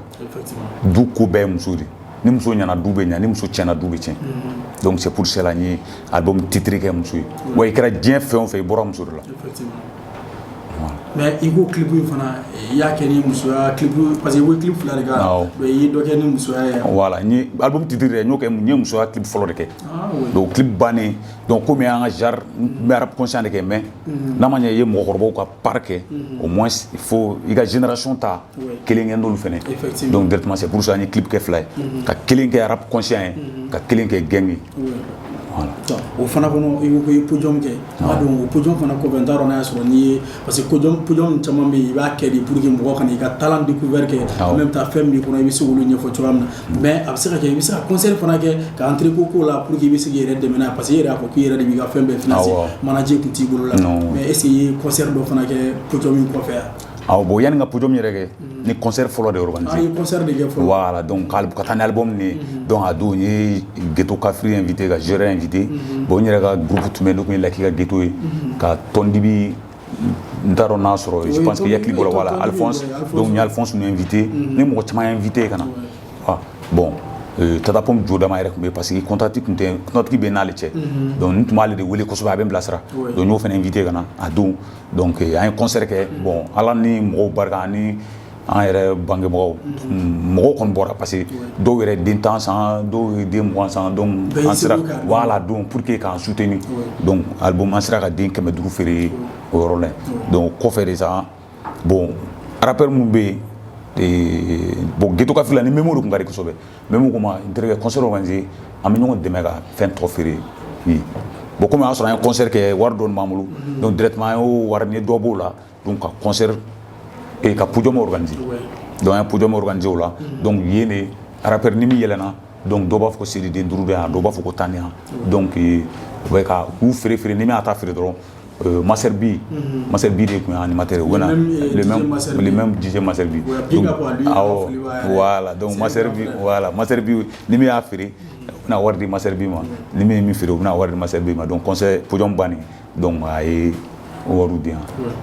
du ko bɛɛ ye muso de ni muso ɲana du bɛ ɲa ni muso tiɲɛna du bɛ tiɲɛ donc c'est pour cela n ye album titre kɛ muso ye wa i kɛra diɲɛ fɛn o fɛn i bɔra muso de la. Mais i ko clip in fana i y'a kɛ ni musoya clip parce que i ko clip fila de kan donc i ye dɔ kɛ ni musoya ye. Voilà n ye album titre yɛrɛ n y'o kɛ n ye musoya clip fɔlɔ de kɛ donc clip bannen donc komi an ka genre n bɛ rap conscient de kɛ mais n'a ma ɲɛ i ye mɔgɔkɔrɔbaw ka part kɛ au moins il faut i ka génération ta kelen kɛ n'olu fɛnɛ donc directement c'est pour ça n ye clip kɛ fila ye ka kelen kɛ rap conscient ye ka kelen kɛ gang ye. Voilà. O fana kɔnɔ i ko i ye podium kɛ a dɔn o podium fana kɔfɛ n t'a dɔn n'a y'a sɔrɔ n'i ye parce que podium caman bɛ yen i b'a kɛ de pour que mɔgɔ kana i ka talent découvert kɛ en même temps fɛn min b'i kɔnɔ i bɛ se k'olu ɲɛfɔ cogoya min na mais a bɛ se ka kɛ i bɛ se ka concert fana kɛ ka entrer ko la pour que i bɛ se k'i yɛrɛ dɛmɛ n'a ye parce que i yɛrɛ y'a fɔ k'i yɛrɛ de b'i ka fɛn bɛɛ financer manager tun t'i bolo la mais est ce que i ye concert dɔ fana kɛ podium in kɔfɛ yan. Bon yanni ka podium yɛrɛ kɛ ni concert fɔlɔ de organisé. Ye concert de kɛ fɔlɔ. Voilà donc ka taa ni album ni donc a don n ye Ghetto Kafri invité ka Gérard invité bon n yɛrɛ ka groupe tun bɛ ne tun ye Lakika Ghetto ye ka Tondibi n t'a dɔn n'a sɔrɔ je pense que Yakli bɔra voilà Alphonse donc n ye Alphonse nu invité ni mɔgɔ caman ye invité ka na bon Tata Pom Jodama yɛrɛ tun bɛ parce que contactigi bɛ n'ale cɛ donc n tun b'ale de wele kosɛbɛ a bɛ n bilasira donc n y'o fana invité ka na a don donc an ye concert kɛ bon ala ni mɔgɔw barika ani an yɛrɛ bangebagaw mɔgɔw kɔni bɔra parce que dɔw yɛrɛ den 10 san dɔw ye den 20 san donc an sera voilà donc pour que k'an soutenir donc album an sera ka den 500 feere o yɔrɔ la donc kɔfɛ de sa bon rappeur minnu bɛ yen bon Ghetto Kafri la ni Memo de tun ka di kosɛbɛ Memo ko ma n terikɛ concert organisé an bɛ ɲɔgɔn dɛmɛ ka fɛn tɔ feere bon comme an y'a sɔrɔ an ye concert kɛ wari dɔɔni b'an bolo donc directement an y'o wari n ye dɔ b'o la donc ka concert ka podium organisé donc an ye podium organisé o la donc yen de rappeur ni min yɛlɛnna donc dɔw b'a fɔ ko Sediden 5 bɛ yan dɔw b'a fɔ ko 10 bɛ yan donc u bɛ ka u feere ni min y'a ta feere dɔrɔn Master B de tun ye animateur ye le même DJ Master B voilà donc Master B ni min y'a feere u bɛna wari di Master B ma ni min ye min feere u bɛna wari di Master B ma donc concert podium bannen donc a ye wariw di yan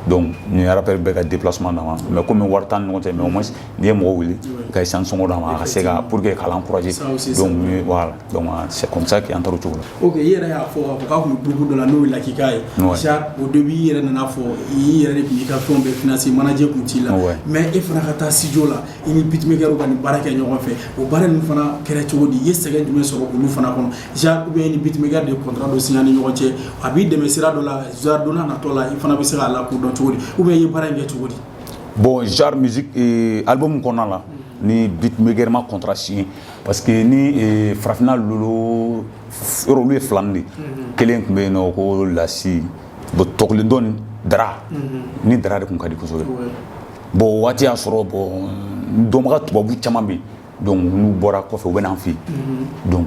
donc ni rappeur bɛɛ ka déplacement d'a ma mais comme wari t'an ni ɲɔgɔn cɛ mais au moins n'i ye mɔgɔ wele ka essence sɔngɔ d'a ma a ka se ka pour que k'a l'encourager donc voilà donc c'est comme ça qu'an taara o cogo la. Ok i yɛrɛ y'a fɔ k'a tun bɛ groupe dɔ la n'o ye Lakika ye déjà au début i yɛrɛ nana fɔ i yɛrɛ de tun y'i ka fɛnw bɛɛ financer manager tun t'i la mais e fana ka taa studio la i ni beatmaker ka nin baara kɛ ɲɔgɔn fɛ o baara ninnu fana kɛra cogo di i ye sɛgɛn jumɛn sɔrɔ olu fana kɔnɔ déjà ou bien i ni beatmaker de contrat dɔ signé ni ɲɔgɔn cɛ a b'i dɛmɛ sira dɔ la don n'a natɔ la i fana bɛ se k'a la kodɔn cogo di ou bien i ye baara in kɛ cogo di. Bon genre musique album kɔnɔna la ni beatmaker ma contrat signé parce que ni farafinna lolo yɔrɔ olu ye fila de kelen tun bɛ yen nɔ ko lasi bon tɔgɔlen dɔɔni dara ni dara de tun ka di kosɛbɛ bon o waati y'a sɔrɔ bon dɔnbaga tubabu caman bɛ yen donc n'u bɔra kɔfɛ u bɛ n'an fɛ yen donc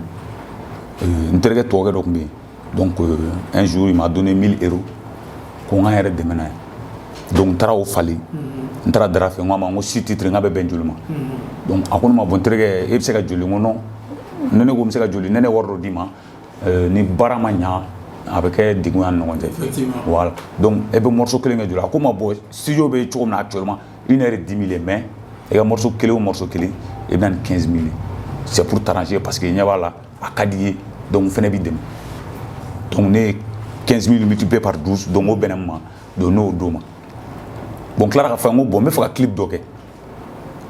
n terikɛ tɔgɔkɛ dɔ tun bɛ yen donc un jour il m'a donné 1000 € ko n k'an yɛrɛ dɛmɛ n'a ye donc n taara o falen n taara dara fɛ n k'a ma n ko 6 titres n k'a bɛ bɛn joli ma donc a ko ne ma bon n terikɛ e bɛ se ka joli n ko non ne ko n bɛ se ka joli ne wari dɔ d'i ma ni baara ma ɲa a bɛ kɛ degun y'an ni ɲɔgɔn cɛ voilà donc e bɛ morceau kelen kɛ joli a ko n ma bon studio bɛ cogo min na actuellement 1h10 000 mais e ka morceau kelen o morceau kelen e bɛ na ni 15 000 c'est pour t'arranger parce que ɲɛ b'a la a ka di ye donc n fana b'i dɛmɛ donc ne ye 15 000 multiplié par 12 donc o bɛnna n ma donc n'o d'o ma bon n tilara ka fɔ n ko bon n bɛ fɛ ka clip dɔ kɛ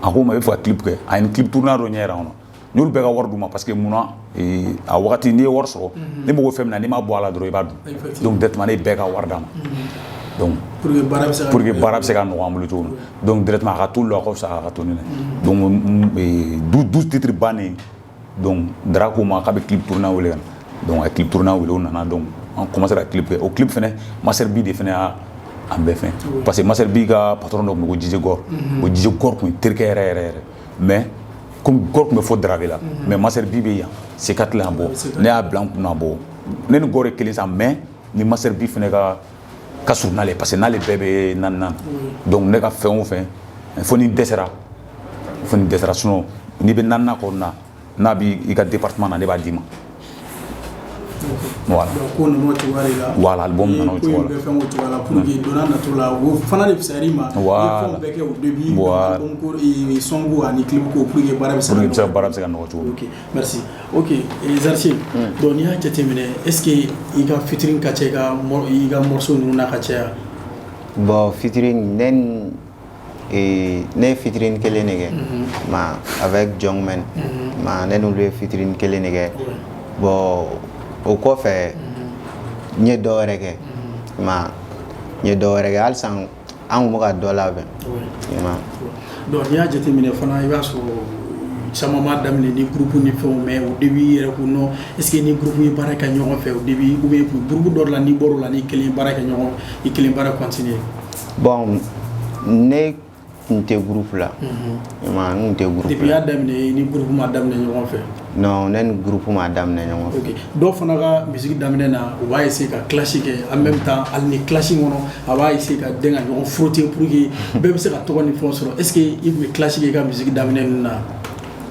a ko n ma i bɛ fɛ ka clip kɛ a ye ni clip tournant dɔ ɲɛ yira n na n y'olu bɛɛ ka wari d'u ma parce que munna a wagati n'i ye wari sɔrɔ ni mago fɛn min na n'i m'a bɔ a la dɔrɔn i b'a dun donc directement ne ye bɛɛ ka wari d'a ma donc pour que baara bɛ se ka nɔgɔ an bolo cogo min donc directement a ka t'olu la a ka fisa a ka to ne la donc 12 titres bannen donc dara ko ma k'a bɛ clip tournant wele ka na donc a ye clip tournant wele o nana donc an commencé ka clip kɛ o clip fɛnɛ Master B de fɛnɛ y'a an bɛɛ fɛn parce que Master B ka patron dɔ tun bɛ ko Dj Gor o Dj Gor tun ye terikɛ yɛrɛ yɛrɛ yɛrɛ mais comme Gor tun bɛ fɔ Darabe la mais Master B bɛ yan C4 la yan bɔ ne y'a bila n kunna bɔ ne ni Gor ye kelen sa mais ni Master B fɛnɛ ka surun n'ale parce que n'ale bɛɛ bɛ naani donc ne ka fɛn o fɛn fo ni dɛsɛra sinon n'i bɛ naaninan kɔnɔna n'a b'i ka département na ne b'a d'i ma voilà ko ninnu cogoya de la voilà album nana o cogoya la ko in bɛ fɛn o cogoya la pour que donna nataw la o fana de fisayar'i ma i ye fɛnw bɛɛ kɛ au début album ko sonko ani clip ko pour que baara bɛ se ka nɔgɔ cogo min ok merci ok Zarche donc n'i y'a jateminɛ est ce que i ka featuring ka ca i ka morceau ninnu na ka caya bon featuring ne ye featuring kelen de kɛ ma avec Jongman ma ne n'olu ye featuring kelen de kɛ bon o kɔfɛ n ye dɔ wɛrɛ kɛ ma n ye dɔ wɛrɛ kɛ halisa an kun bɛ ka dɔ labɛn donc n'i y'a jateminɛ fana i b'a sɔrɔ caman b'a daminɛ ni groupe ni fɛnw mais au début i yɛrɛ ko non est ce que ni groupe ye baara kɛ ɲɔgɔn fɛ au début ou bien groupe dɔ la n'i bɔr'o la ni kelen baara kɛ ɲɔgɔn i kelen baara continuer bon ne n tɛ groupe la n tɛ groupe la depuis y'a daminɛ ni groupe ma daminɛ ɲɔgɔn fɛ non ne ni groupe ma daminɛ ɲɔgɔn fɛ ok dɔw fana ka musique daminɛ na u b'a essayer ka clash kɛ en même temps hali ni clash kɔnɔ a b'a essayer ka den ka ɲɔgɔn frotter pour que bɛɛ bɛ se ka tɔgɔ ni fɛnw sɔrɔ est ce que i tun bɛ clash kɛ i ka musique daminɛ ninnu na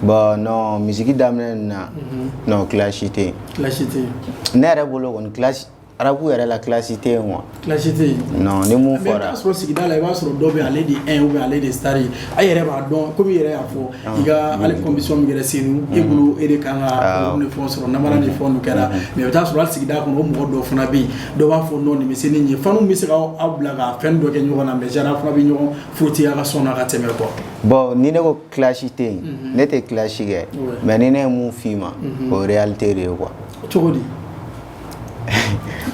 bon non musique daminɛ ninnu na non clash tɛ yen ne yɛrɛ bolo kɔni clash arabu yɛrɛ la clash tɛ yen quoi clash tɛ yen non ni mun fɔra mais i b'a sɔrɔ sigida la i b'a sɔrɔ dɔw bɛ ale de 1 ou bien ale de star ye a yɛrɛ b'a dɔn comme i yɛrɛ y'a fɔ i ka hali condition min kɛra senu e bolo e de kan ka ni fɛnw sɔrɔ namara ni fɛnw kɛra mais i bɛ taa sɔrɔ hali sigida kɔnɔ o mɔgɔ dɔw fana bɛ yen dɔw b'a fɔ non nin bɛ se nin ye faniw bɛ se k'aw bila ka fɛn dɔ kɛ ɲɔgɔn na mais jara fana bɛ ɲɔgɔn frotter a ka sɔn na ka tɛmɛ quoi bon ni ne ko clash tɛ yen ne tɛ clash kɛ mais ni ne ye mun f'i ma o réalité de ye quoi cogo di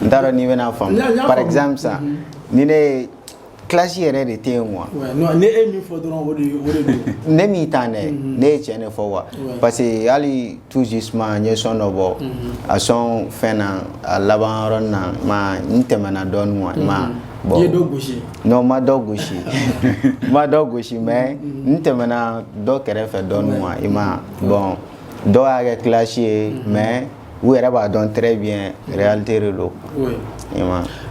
n t'a dɔn n'i bɛna faamu par exemple sa ni ne clash yɛrɛ de tɛ yen quoi ne e min fɔ dɔrɔn o de don ne m'i tan dɛ ne ye tiɲɛ de fɔ quoi parce que hali tout justement n ye son dɔ bɔ a sɔn fɛn na a laban yɔrɔnin na ma n tɛmɛna dɔɔnin quoi ma bon i ye dɔ gosi non ma dɔ gosi ma dɔ gosi mais n tɛmɛna dɔ kɛrɛfɛ dɔɔnin quoi i ma bon dɔw y'a kɛ clash ye mais u yɛrɛ b'a dɔn très bien réalité de don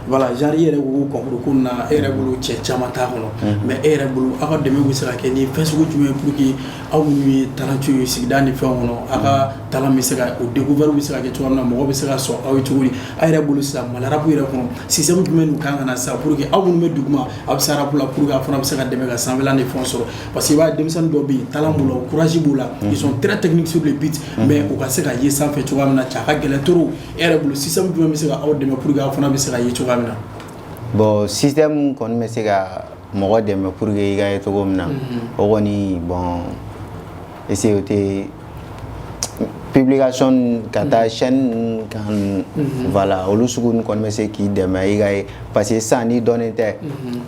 voilà genre i yɛrɛ ko concours ko na e yɛrɛ bolo cɛ caman t'a kɔnɔ mais e yɛrɛ bolo aw ka dɛmɛ bɛ se ka kɛ ni fɛn sugu jumɛn pour que aw minnu ye talentueux ye sigida ni fɛnw kɔnɔ aw ka talent bɛ se ka o découvert bɛ se ka kɛ cogoya min na mɔgɔ bɛ se ka sɔn aw ye cogo di a yɛrɛ bolo sisan Mali rap yɛrɛ kɔnɔ système jumɛn de kan ka na sisan pour que aw minnu bɛ duguma aw bɛ se rap la pour que aw fana bɛ se ka dɛmɛ ka sanfɛla ni fɛnw sɔrɔ parce que i b'a ye denmisɛnnin dɔw bɛ yen talent b'u la courage b'u la ils sont très techniques sur le beat mais u ka se ka ye sanfɛ cogoya min na cɛ a ka gɛlɛn trop e yɛrɛ bolo système jumɛn bɛ se ka aw dɛmɛ pour que aw fana bɛ se ka ye cogoya min na bon système kɔni bɛ se ka mɔgɔ dɛmɛ pour que i ka ye cogo min na o kɔni bon essayer o tɛ publication ka taa chaîne kan voilà olu sugu ninnu kɔni bɛ se k'i dɛmɛ i ka ye parce que sisan n'i dɔnnen tɛ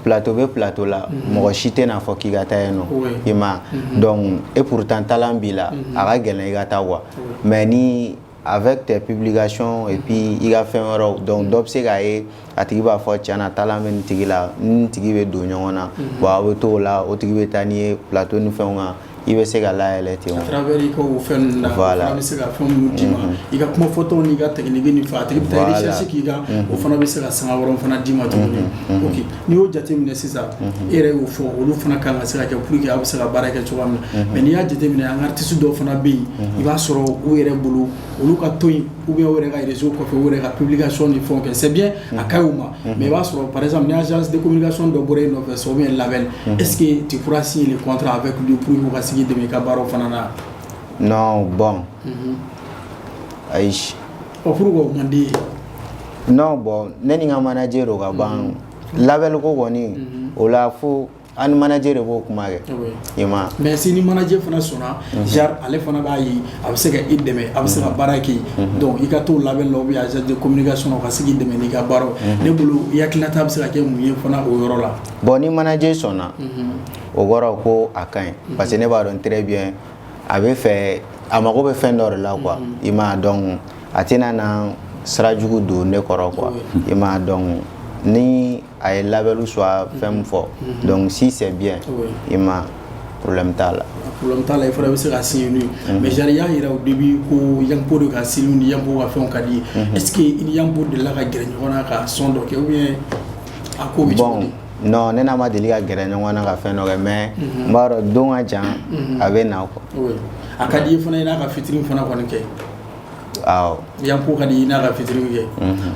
plateau bɛ plateau la mɔgɔ si tɛ n'a fɔ k'i ka taa yen nɔ i ma donc et pourtant talent b'i la a ka gɛlɛn i ka taa quoi mais ni avec tes publications et puis il a fait un rôle donc dop se gaé a tigi ba fo tiana tala men tigi la tigi be do nyona wa o to la o tigi be tani plateau ni fenga il va se gala elle était à travers il ko fen na voilà be se ga fon mutima il ga kuma photo ni ga technique ni fa tigi ta recherche ki ga o fana be se ga sanga woron fana dima to OK ni o jate min sisa ere o fo olu fana kan ga se ga pour que a be se ga baraka to am mais ni ya jate min an artiste do fana be il va soro o ere bulu olu ka toy ou bien o ere ga réseau ko o ere ga publication ni font que c'est bien à Kaouma mais il va soro par exemple une agence de communication de Boré no so bien label est-ce que tu pourras signer le contrat avec lui pour de mes cabarets fanana non bon aish o pourquoi on dit non bon neni nga manager o ga ban label ko goni o la fo an manager bo kuma ge yema mais si ni manager fana sona jar ale fana ba yi a be se ka ideme a be se ka baraki donc i ka to label lo bi agence de communication o ka sigi deme ni ka baro ne bulu yakilata be se ka ke muye fana o yoro la bon ni manager sona o goro ko akan parce que ne ba don très bien avait fait amago be fait d'or là quoi il m'a donc atina na srajugu do ne koro quoi il m'a donc ni ay label soit femme fort donc si c'est bien il m'a problème tala il faudrait se rassurer mais j'arrive à ira au début ko yampo de ka silu ni yampo ka fon kadi est-ce que il yampo de la ka grenne ona ka son donc ou bien à ko bon non nena ma deli ka grenne ona ka fon mais mbaro donga jan avec na ko oui akadi fona ina ka fitring fona ko nke aw yampo kadi ina ka fitring ke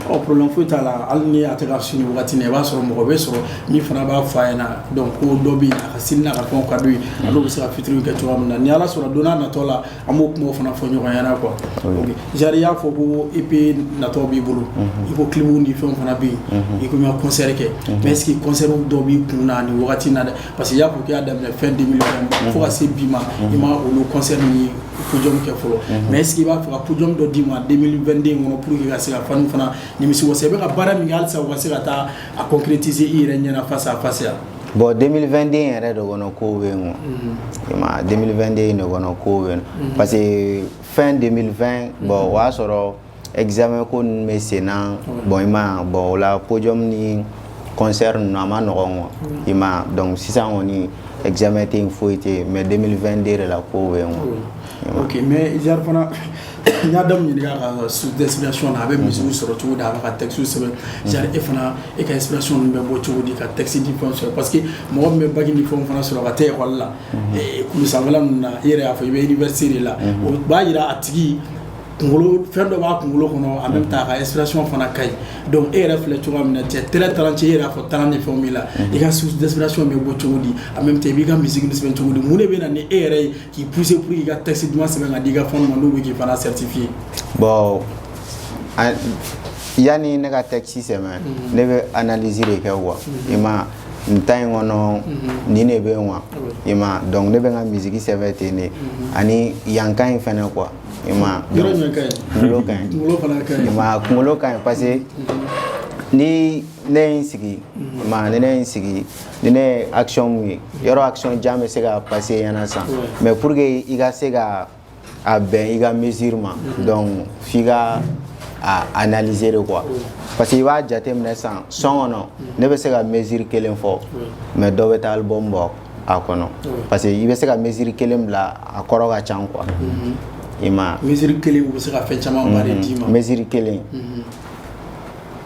o problème fo tala alni ataka sini wakati ne ba soro mo be soro ni fana ba faena donc ko dobi ka sinna ka fon kadu alo be sa fitring ke to amna ni ala soro dona na tola amok mo fana fo nyoko yana quoi OK jariya fo bo ep na to bi bulu iko klibu ni fon fana bi iko mi concert ke mais est-ce que concert dobi kuna ni wakati na parce que ya ko ya dam fin 2020 fo ka se bima ima o concert ni podium ke folo mais est-ce qu'il va faire podium do dima 2022 ngono pour que gasi la fanu fana ni misi wo sebe ka bara mi gal sa wo se ta a concrétiser ire nyana face à face ya bon 2021 ere do gono ko wengo ma 2022 no gono ko wen parce que fin 2020 bon wa soro examen ko mesena bon ima bon la podium ni concert no ma no gongo ima donc si ça on ni examen ting foité mais 2022 la ko wengo OK mais jar fana nyadam ni ga sous d'inspiration avec musique sur tout da ka texte sur jar e fana e ka inspiration be bo to di ka texte di penseur parce que mo me bagi ni fon fana sur ka te wala e ku sangala na yere afa be université la o ba yira atigi ngolo fendo ba ngolo kono en même temps ka inspiration fana kay donc e reflète to amna te très talentueux era fo talent fo mila e ka sous d'inspiration me bo to di en même temps bi ka musique ni seben to di mune be na ni e qui pousser pour ka texte duma seben ga diga fon mo no ki fana certifié bon yani ne ka texte semaine ne be analyser le ka wa ima ntai ngono ni ne be wa ima donc ne be nga musique seben tene ani yankan fene quoi ima ngolo kan parce que ni ne sigi ma ne sigi ne action mu yoro action jamais se ga passer yana sa mais pour que iga se ga a ben iga mesurement donc figa à analyser le quoi parce que il va jater maintenant son non ne be se ga mesurer kelen fo mais do bet album bo akono parce que il be se ga mesurer kelen la akoro ga chan quoi ima mesure kele ou se ka fait chama bare dima mesure kele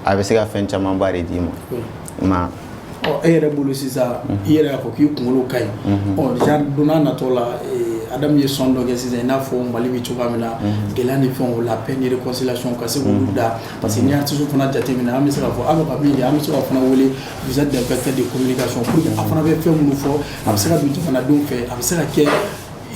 avec se ka fait chama bare dima ima o ere bulu sisa ere ko ki kungolo kai o jar dona na tola adam ye sondo ge sisa na fo mali bi tuba mina gelani fon la peine de réconciliation ka se da parce que ni artiste fona jate mina am se ka fo aba ka bi am se ka fona wole vous êtes des vecteurs de communication pour que afana be fe mu fo am se ka du fona don fe am se ka ke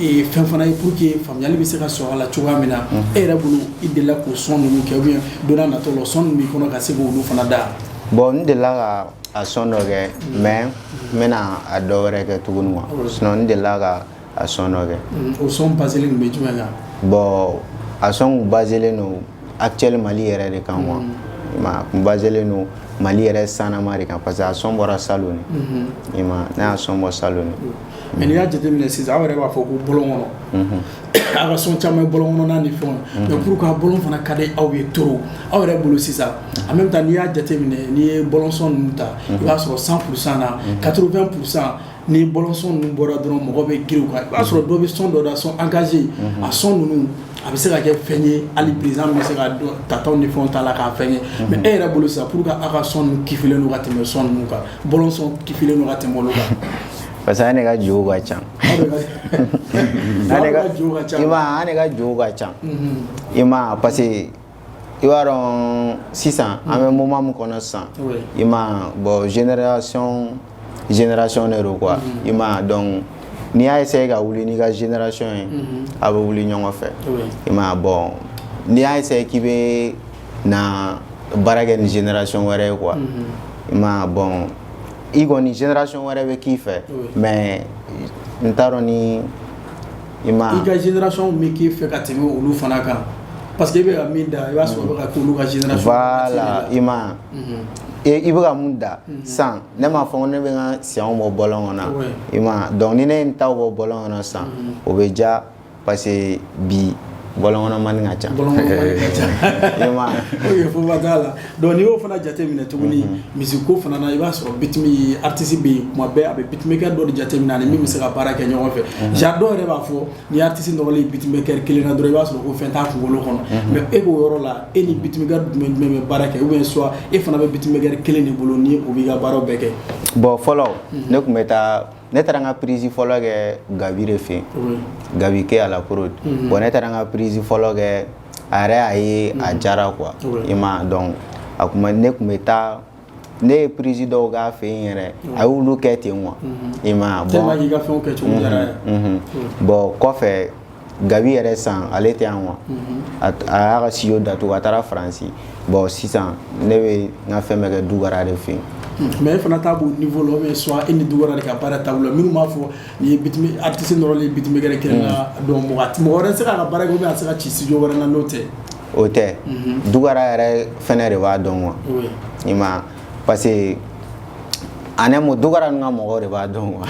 et fin fana pour que famille bi se ka so ala tuba mina era bulu idela ko son nu ke bien dona na tolo son mi kono ka se bulu fona da bon de la a son oge mais mena a dore ke tugunwa sinon de la a son oge au son basé le mejuanga bon a son basé no actuellement Mali ere de kan wa ma basé no Mali ere sana mari kan parce que a son bora saloni ima na son bora saloni mais n'i y'a jateminɛ sisan aw yɛrɛ b'a fɔ ko bɔlɔn kɔnɔ a ka son caman ye bɔlɔn kɔnɔna ni fɛnw mais pour que bɔlɔn fana ka di aw ye trop aw yɛrɛ bolo sisan en même temps n'i y'a jateminɛ n'i ye bɔlɔn sɔn ninnu ta i b'a sɔrɔ 100% na 80% ni bɔlɔn sɔn ninnu bɔra dɔrɔn mɔgɔ bɛ girin o kan i b'a sɔrɔ dɔ bɛ sɔn dɔ da sɔn engagé a sɔn ninnu a bɛ se ka kɛ fɛn ye hali président bɛ se ka tataw ni fɛnw ta la k'a fɛn ye mais e yɛrɛ bolo sisan pour que aw ka sɔn ninnu kifilen don ka tɛmɛ sɔn ninnu kan bɔlɔn sɔn kifilen don ka tɛmɛ olu kan. parce que an ne ka jow ka ca an ne ka jow ka ca i ma parce que i b'a dɔn sisan an bɛ moment min kɔnɔ sisan i ma bon génération de don quoi i ma donc n'i y'a essayer ka wuli n'i ka génération ye a bɛ wuli ɲɔgɔn fɛ i ma bon n'i y'a essayer k'i bɛ na baara kɛ ni génération wɛrɛ ye quoi i ma bon i kɔni génération wɛrɛ bɛ k'i fɛ mais n t'a dɔn ni i ma i ka génération bɛ k'i fɛ ka tɛmɛ olu fana kan parce que i bɛ ka min da i b'a sɔrɔ i bɛ ka k'olu ka génération voilà i ma i bɛ ka mun da san ne m'a fɔ ko ne bɛ n ka siɲɛw bɔ bɔlɔn kɔnɔ i ma donc ni ne ye n taw bɔ bɔlɔn kɔnɔ san o bɛ diya parce que bi bɔlɔn kɔnɔ mani ka ca i ma o foba t'a la donc n'i y'o fana jateminɛ tuguni misiko fana na i b'a sɔrɔ bitimi artiste bɛ yen kuma bɛɛ a bɛ bitimekɛ dɔ de jateminɛ ani min bɛ se ka baara kɛ ɲɔgɔn fɛ genre dɔw yɛrɛ b'a fɔ ni artiste nɔgɔlen bitimekɛ kelen na dɔrɔn i b'a sɔrɔ ko fɛn t'a kunkolo kɔnɔ mais e b'o yɔrɔ la e ni bitimekɛ jumɛn bɛ baara kɛ ou bien soit e fana bɛ bitimekɛ kelen de bolo ni o b'i ka baaraw bɛɛ kɛ. bon fɔlɔ ne tun bɛ taa ne taara n ka prise fɔlɔ kɛ Gabi de fɛ yen Gabi kɛ a la prod bon ne taara n ka prise fɔlɔ kɛ a yɛrɛ y'a ye a diyara quoi i ma donc a kun ne tun bɛ taa ne ye prise dɔw k'a fɛ yen yɛrɛ a y'olu kɛ ten quoi i ma bon tellement k'i ka fɛnw kɛcogo diyara ye bon kɔfɛ Gabi yɛrɛ san ale tɛ yan quoi a y'a ka studio datugu a taara Faransi bon sisan ne bɛ n ka fɛn bɛɛ kɛ Dugara de fɛ yen. mais e fana t'a b'o niveau la ou bien soit e ni Dugara de ka baara taabolo la minnu b'a fɔ ni ye artiste nɔrɔlen bitimekɛ kelen na donc mɔgɔ wɛrɛ tɛ se k'a ka baara kɛ ou bien a tɛ se ka ci studio wɛrɛ na n'o tɛ. o tɛ Dugara yɛrɛ fɛnɛ de b'a dɔn quoi i ma parce que Dugara ninnu ka mɔgɔw de b'a dɔn quoi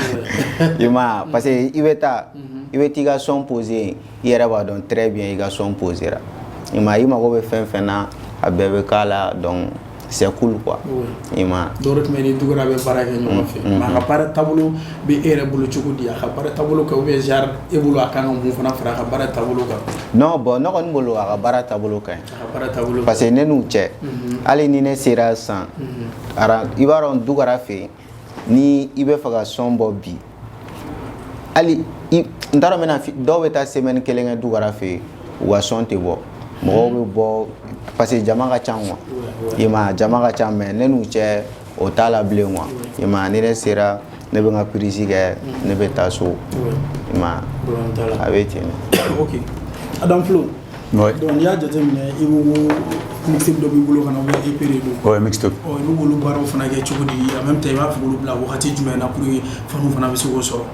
i ma parce que i bɛ taa i bɛ t'i ka son poser i yɛrɛ b'a dɔn très bien i ka son poser ra i ma i mago bɛ fɛn fɛn na a bɛɛ bɛ k'a la donc c'est cool quoi i ma dɔw de tun bɛ ni Dugara bɛ baara kɛ ɲɔgɔn fɛ mais a ka baara taabolo bɛ e yɛrɛ bolo cogo di a ka baara taabolo kan ou bien genre e bolo a kan ka mun fana fara a ka baara taabolo kan. non bon ne kɔni bolo a ka baara taabolo ka ɲi a ka baara taabolo parce que ne n'u cɛ hali ni ne sera san i b'a dɔn Dugara fɛ yen ni i bɛ fɛ ka son bɔ bi hali n t'a dɔn dɔw bɛ taa semaine kelen kɛ Dugara fɛ yen u ka son tɛ bɔ mɔgɔw bɛ bɔ parce que jama ka ca quoi i ma jama ka ca mais ne n'u cɛ o t'a la bilen quoi i ma ni ne sera ne bɛ n ka prise kɛ ne bɛ taa so i ma a bɛ ten. ok Adam Flow donc n'i y'a jateminɛ i ko mixtape dɔ b'i bolo kana ou bien EP de don. ouais mixtape i bɛ k'olu baaraw fana kɛ cogo di en même temps i b'a fɛ k'olu bila wagati jumɛn na pour que faniw fana bɛ se k'o sɔrɔ.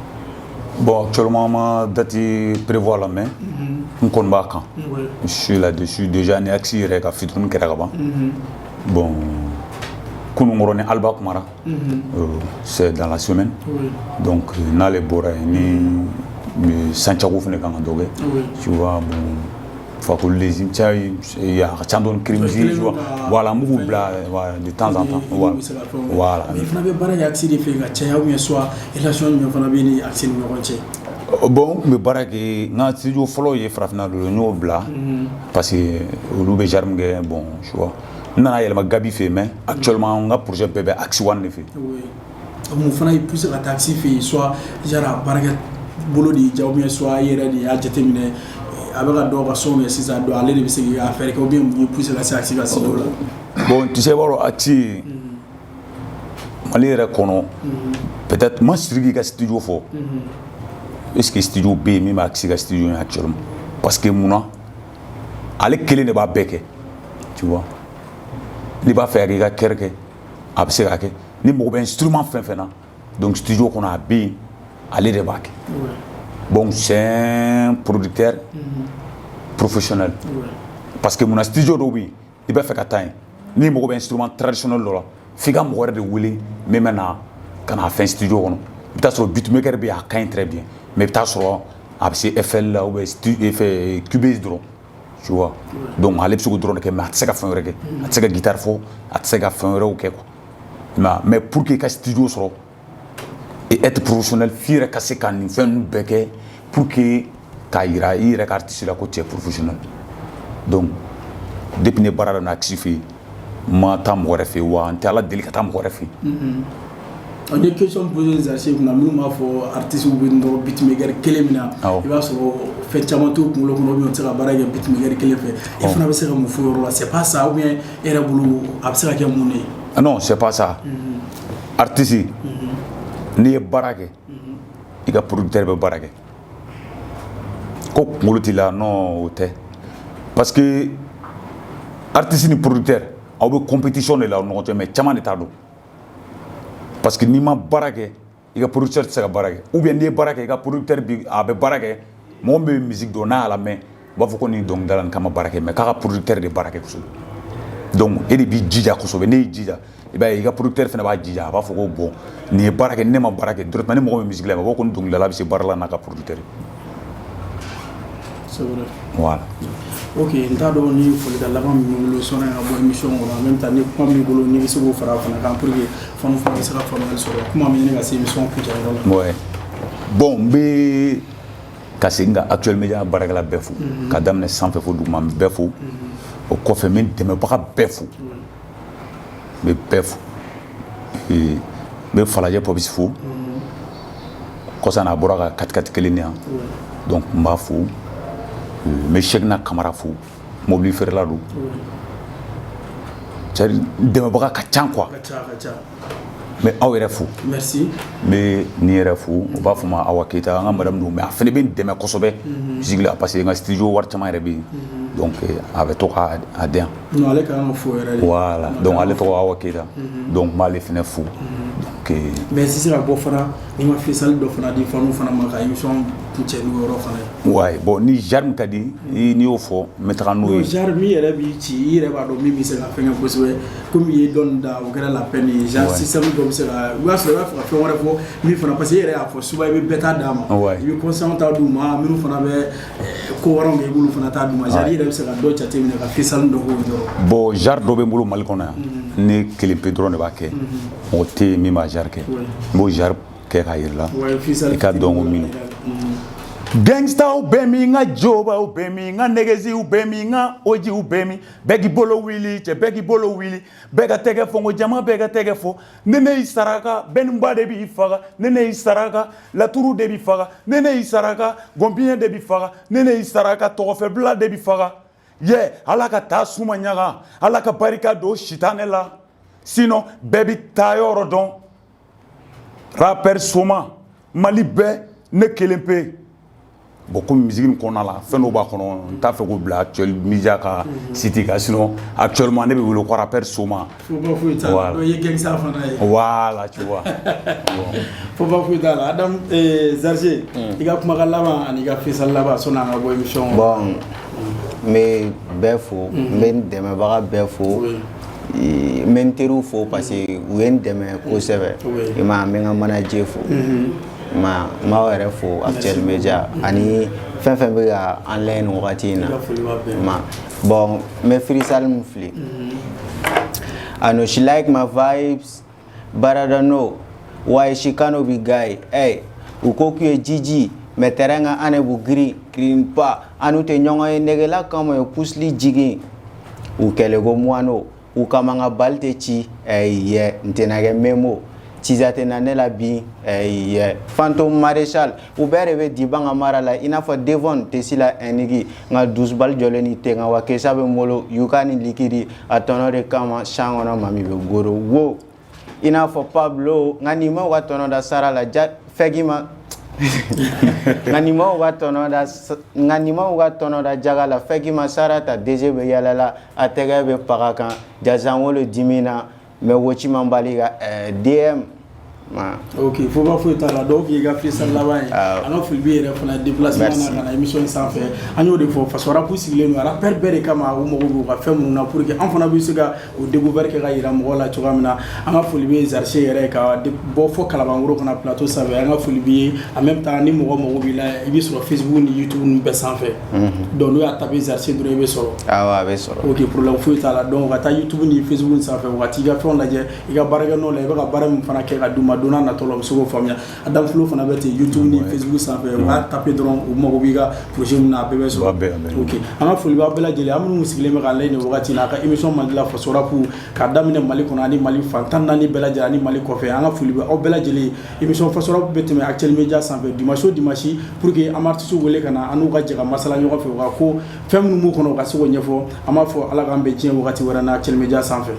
bon actuellement ma date prévoit la main n kɔni b'a kan je suis là-dessus déjà ni axe yɛrɛ ka fitinin kɛra ka ban bon kunungɔrɔ ni Alba kumara c'est dans la semaine donc n'ale bɔra yen ni Santiago fana kan ka dɔ kɛ tu vois bon fakoli les il y a ca dɔɔni Kirimzi tu vois voilà n b'u bila de temps en temps voilà mais fana bɛ baara kɛ axe de fɛ ka caya ou bien soit relation jumɛn fana bɛ ni axe ni ɲɔgɔn cɛ. bon n tun bɛ baara kɛ n ka studio fɔlɔ ye farafinna de n y'o bila parce que olu bɛ genre min kɛ bon tu vois n nana yɛlɛma Gabi fɛ yen mais actuellement n ka projet bɛɛ bɛ axe one de fɛ yen. mun fana y'i poussé ka taa axe fɛ yen soit genre a baarakɛ bolo de y'i diya ou bien soit i yɛrɛ de y'a jateminɛ a bɛ ka dɔw ka son kɛ sisan donc ale de bɛ se k'i ka affaire kɛ ou bien mun y'i poussé ka se axe ka studio la. bon tu sais i b'a dɔn axe Mali yɛrɛ kɔnɔ peut-être ma siri k'i ka studio fɔ. est-ce que studio bɛ yen min b'a kisi ka studio ye actuellement parce que mun na ale kelen de b'a bɛɛ kɛ tu vois n'i b'a fɛ k'i ka kɛrɛ kɛ a bɛ se ka kɛ ni mago bɛ instrument fɛn fɛn na donc studio kɔnɔ a bɛ yen ale de b'a kɛ bon c'est un producteur professionnel parce que mun na studio dɔw bɛ yen i bɛ fɛ ka taa yen n'i mago bɛ instrument traditionnel dɔ la f'i ka mɔgɔ wɛrɛ de wele min bɛ na ka n'a fɛn studio kɔnɔ bɛ taa sɔrɔ beatmaker bɛ yen a ka ɲi très bien mais i bɛ taa sɔrɔ a bɛ se FL la ou bien Cubase dɔrɔn tu vois donc ale bɛ se k'o dɔrɔn de kɛ mais a tɛ se ka fɛn wɛrɛ kɛ a tɛ se ka guitare fɔ a tɛ se ka fɛn wɛrɛw kɛ quoi mais pour que i ka studio sɔrɔ et être professionnel f'i yɛrɛ ka se ka nin fɛn ninnu bɛɛ kɛ pour que k'a yira i yɛrɛ ka artiste la ko tu es professionnel donc depuis ne baara daminɛ Axi fɛ yen n ma taa mɔgɔ wɛrɛ fɛ yen wa n tɛ ala deli ka taa mɔgɔ wɛrɛ fɛ yen. On est question posée Zarche kuna minnu b'a fɔ artiste bɛ nɔrɔ beatmaker kelen min na i b'a sɔrɔ fɛn caman t'u kunkolo kɔnɔ ou bien u tɛ se ka baara kɛ beatmaker kelen fɛ i fana bɛ se ka mun fɔ o yɔrɔ la c'est pas ça ou bien e yɛrɛ bolo a bɛ se ka kɛ mun de ye. Non c'est pas ça artiste n'i ye baara kɛ i ka producteur bɛ baara kɛ ko kunkolo t'i la non o tɛ parce que artiste ni producteur aw bɛ compétition de la aw ni ɲɔgɔn cɛ mais caman de t'a dɔn. Parce que n'i ma baara kɛ i ka producteur tɛ se ka baara kɛ ou bien n'i ye baara kɛ i ka producteur a bɛ baara kɛ mɔgɔ min bɛ musique dɔn n'a y'a lamɛn u b'a fɔ ko nin dɔnkilidala nin kama baara kɛ mais k'a ka producteur de baara kɛ kosɛbɛ donc e de b'i jija kosɛbɛ n'i y'i jija i b'a ye i ka producteur fana b'a jija a b'a fɔ ko bon nin ye baara kɛ ni ne ma baara kɛ directement ni mɔgɔ min bɛ musique la a b'a fɔ ko nin dɔnkilidala bɛ se baara la n'a ka producteur. C'est vrai. Voilà. Ok, n t'a dɔn ni folika laban min b'i bolo sɔnni ka bɔ émission kɔnɔ en même temps ni kuma b'i bolo n'i bɛ se k'o fara a fana kan pour que fanu fana bɛ se ka faamuyali sɔrɔ kuma min ɲini ka se émission kuncɛ yɔrɔ la. Ouais. Bon n bɛ ka segin ka Actuel Media baarakɛla bɛɛ fo ka daminɛ sanfɛ fo duguma n bɛɛ fo o kɔfɛ n bɛ n dɛmɛbaga bɛɛ fo n bɛ bɛɛ fo n bɛ Falajɛ Popsi fo kɔsa n'a bɔra ka 4-4 kelen ni yan donc n b'a fo. n bɛ Cheikhna Kamara fo mobili feerela don c'est-à-dire dɛmɛbaga ka ca quoi n bɛ aw yɛrɛ fo merci n bɛ nin yɛrɛ fo u b'a fɔ ma Awa Keyita an ka madame don mais a fana bɛ n dɛmɛ kosɛbɛ musique la parce que n ka studio wari caman yɛrɛ bɛ yen donc a bɛ to k'a di yan non ale kan ka fo yɛrɛ de voilà donc ale tɔgɔ Awa Keyita donc n b'ale fana fo donc mais sisan ka bɔ fana ni ma fisali dɔ fana di fanu fana ma ka émission kuncɛ n'o yɔrɔ fana ye. ouais bon ni genre min ka di n'i y'o fɔ n bɛ taga n'o ye. genre min yɛrɛ b'i ci i yɛrɛ b'a dɔn min bɛ se ka fɛn kɛ kosɛbɛ komi i ye dɔɔni da o kɛra la peine ye genre système dɔ bɛ se ka o y'a sɔrɔ i b'a fɛ ka fɛn wɛrɛ fɔ min fana parce que i yɛrɛ y'a fɔ souvent i bɛ bɛɛ ta d'a ma i bɛ conseil ta d'u ma minnu fana bɛ ko wɛrɛw kɛ i b'olu fana ta d'u ma genre i yɛrɛ bɛ se ka dɔ jateminɛ ka fisali dɔ k'o dɔrɔn. bon genre dɔ bɛ n bolo Mali kɔnɔ yan ne kelen pe dɔrɔn de b'a kɛ mɔgɔ tɛ yen min b'a genre kɛ n b'o genre kɛ k'a yir'i la i ka dɔn ko min don. Gangstaw bɛ min nka jobaw bɛ min nka nɛgɛziw bɛ min nka ojiw bɛ min bɛɛ k'i bolo wuli cɛ bɛɛ k'i bolo wuli bɛɛ ka tɛgɛ fɔ n ko jama bɛɛ ka tɛgɛ fɔ ne y'i saraka bɛnniba de b'i faga ne y'i saraka laturu de b'i faga ne y'i saraka gɔnpiɲɛ de b'i faga ne y'i saraka tɔgɔfɛbila de b'i faga ye ala ka taa suma ɲaga ala ka barika don sitanɛ la sinon bɛɛ bɛ taa yɔrɔ dɔn rappeur Soma Mali bɛɛ ne kelen pe. Bon comme musique ni kɔnɔna la fɛn dɔ b'a kɔnɔ n t'a fɛ k'o bila Actuel Media ka site kan sinon actuellement ne bɛ wele ko rappeur Soma. Foba foyi t'a la, i ye gangsta fana ye. Voilà tu vois. Foba foyi t'a la Adam Zarche i ka kumakan laban ani i ka fisali laban sɔnni an ka bɔ émission kɔnɔ. Bon n bɛ bɛɛ fo n bɛ n dɛmɛbaga bɛɛ fo n bɛ n teriw fo parce que u ye n dɛmɛ kosɛbɛ i ma n bɛ n ka manager fo. Ma yɛrɛ fo Actuel Media ani fɛn fɛn bɛ ka an layɛ nin wagati in na ma bon n bɛ freestyle min fili I know she like my vibes but I don't know why she cannot be guy hey u ko k'u ye Gigi mais terrain ka an de b'u green pa an n'u tɛ ɲɔgɔn ye negela kama ye pusili jigin u kɛlɛ ko muano u kama n ka bali tɛ ci n tɛna kɛ memo Tizate na ne la bi Phantom Maréchal u bɛɛ de bɛ diba ka mara la i n'a fɔ Devon tɛ la Enigi nka dusubali jɔlen ni tɛ nka wa kesa bɛ n bolo Yuka ni Likidi a tɔnɔ de kama san kɔnɔ mami bɛ goro wo i n'a fɔ Pablo nka nin ma ka tɔnɔ da sara la fɛki ma nka nin ma ka tɔnɔ da jaga la fɛki ma sara ta DG bɛ yɛlɛ la a tɛgɛ bɛ paga kan Jazan wolo dimi na mais woci man bali ka DM Ok, faut pas fouiller ta la donc il y a fait ça là-bas. Alors faut bien faire un déplacement dans l'émission sans faire. Anyo de fois façon rapport sigler nous rappel bere kama ou mo ko fa mu na pour que en fana bi siga o découvert que ga ira mo la to gamina anga faut bien exercer yere ka bo fo kala bangoro kana plateau ça va anga faut bien en même temps ni mo bi la ibi sur Facebook ni YouTube ni be sans faire. Donc nous a tapé exercer de rebe solo. Ah ouais, be solo. Ok, problème fouiller ta la donc ta YouTube ni Facebook ça fait wati ga fon la je iga baraga no la iba ga baram fana ke ga duma dona na tolo so famia adam flow fana bete YouTube ni Facebook ça fait wa taper drone ou mo biga projet na bebe so ok ama foli ba bela jeli amunu musigile me kan lene wakati na ka émission mandila fasora pour ka damine mali kona ni mali fantan na ni bela jeli ni mali kofe anga foli ba o bela jeli émission fasora pour bete me actuel media ça fait dimanche pour que amartisu wele kana anu ga jega masala nyo fe wa ko fem nu mu kono ka so nyefo ama fo ala ga be jien wakati wara na actuel media ça fait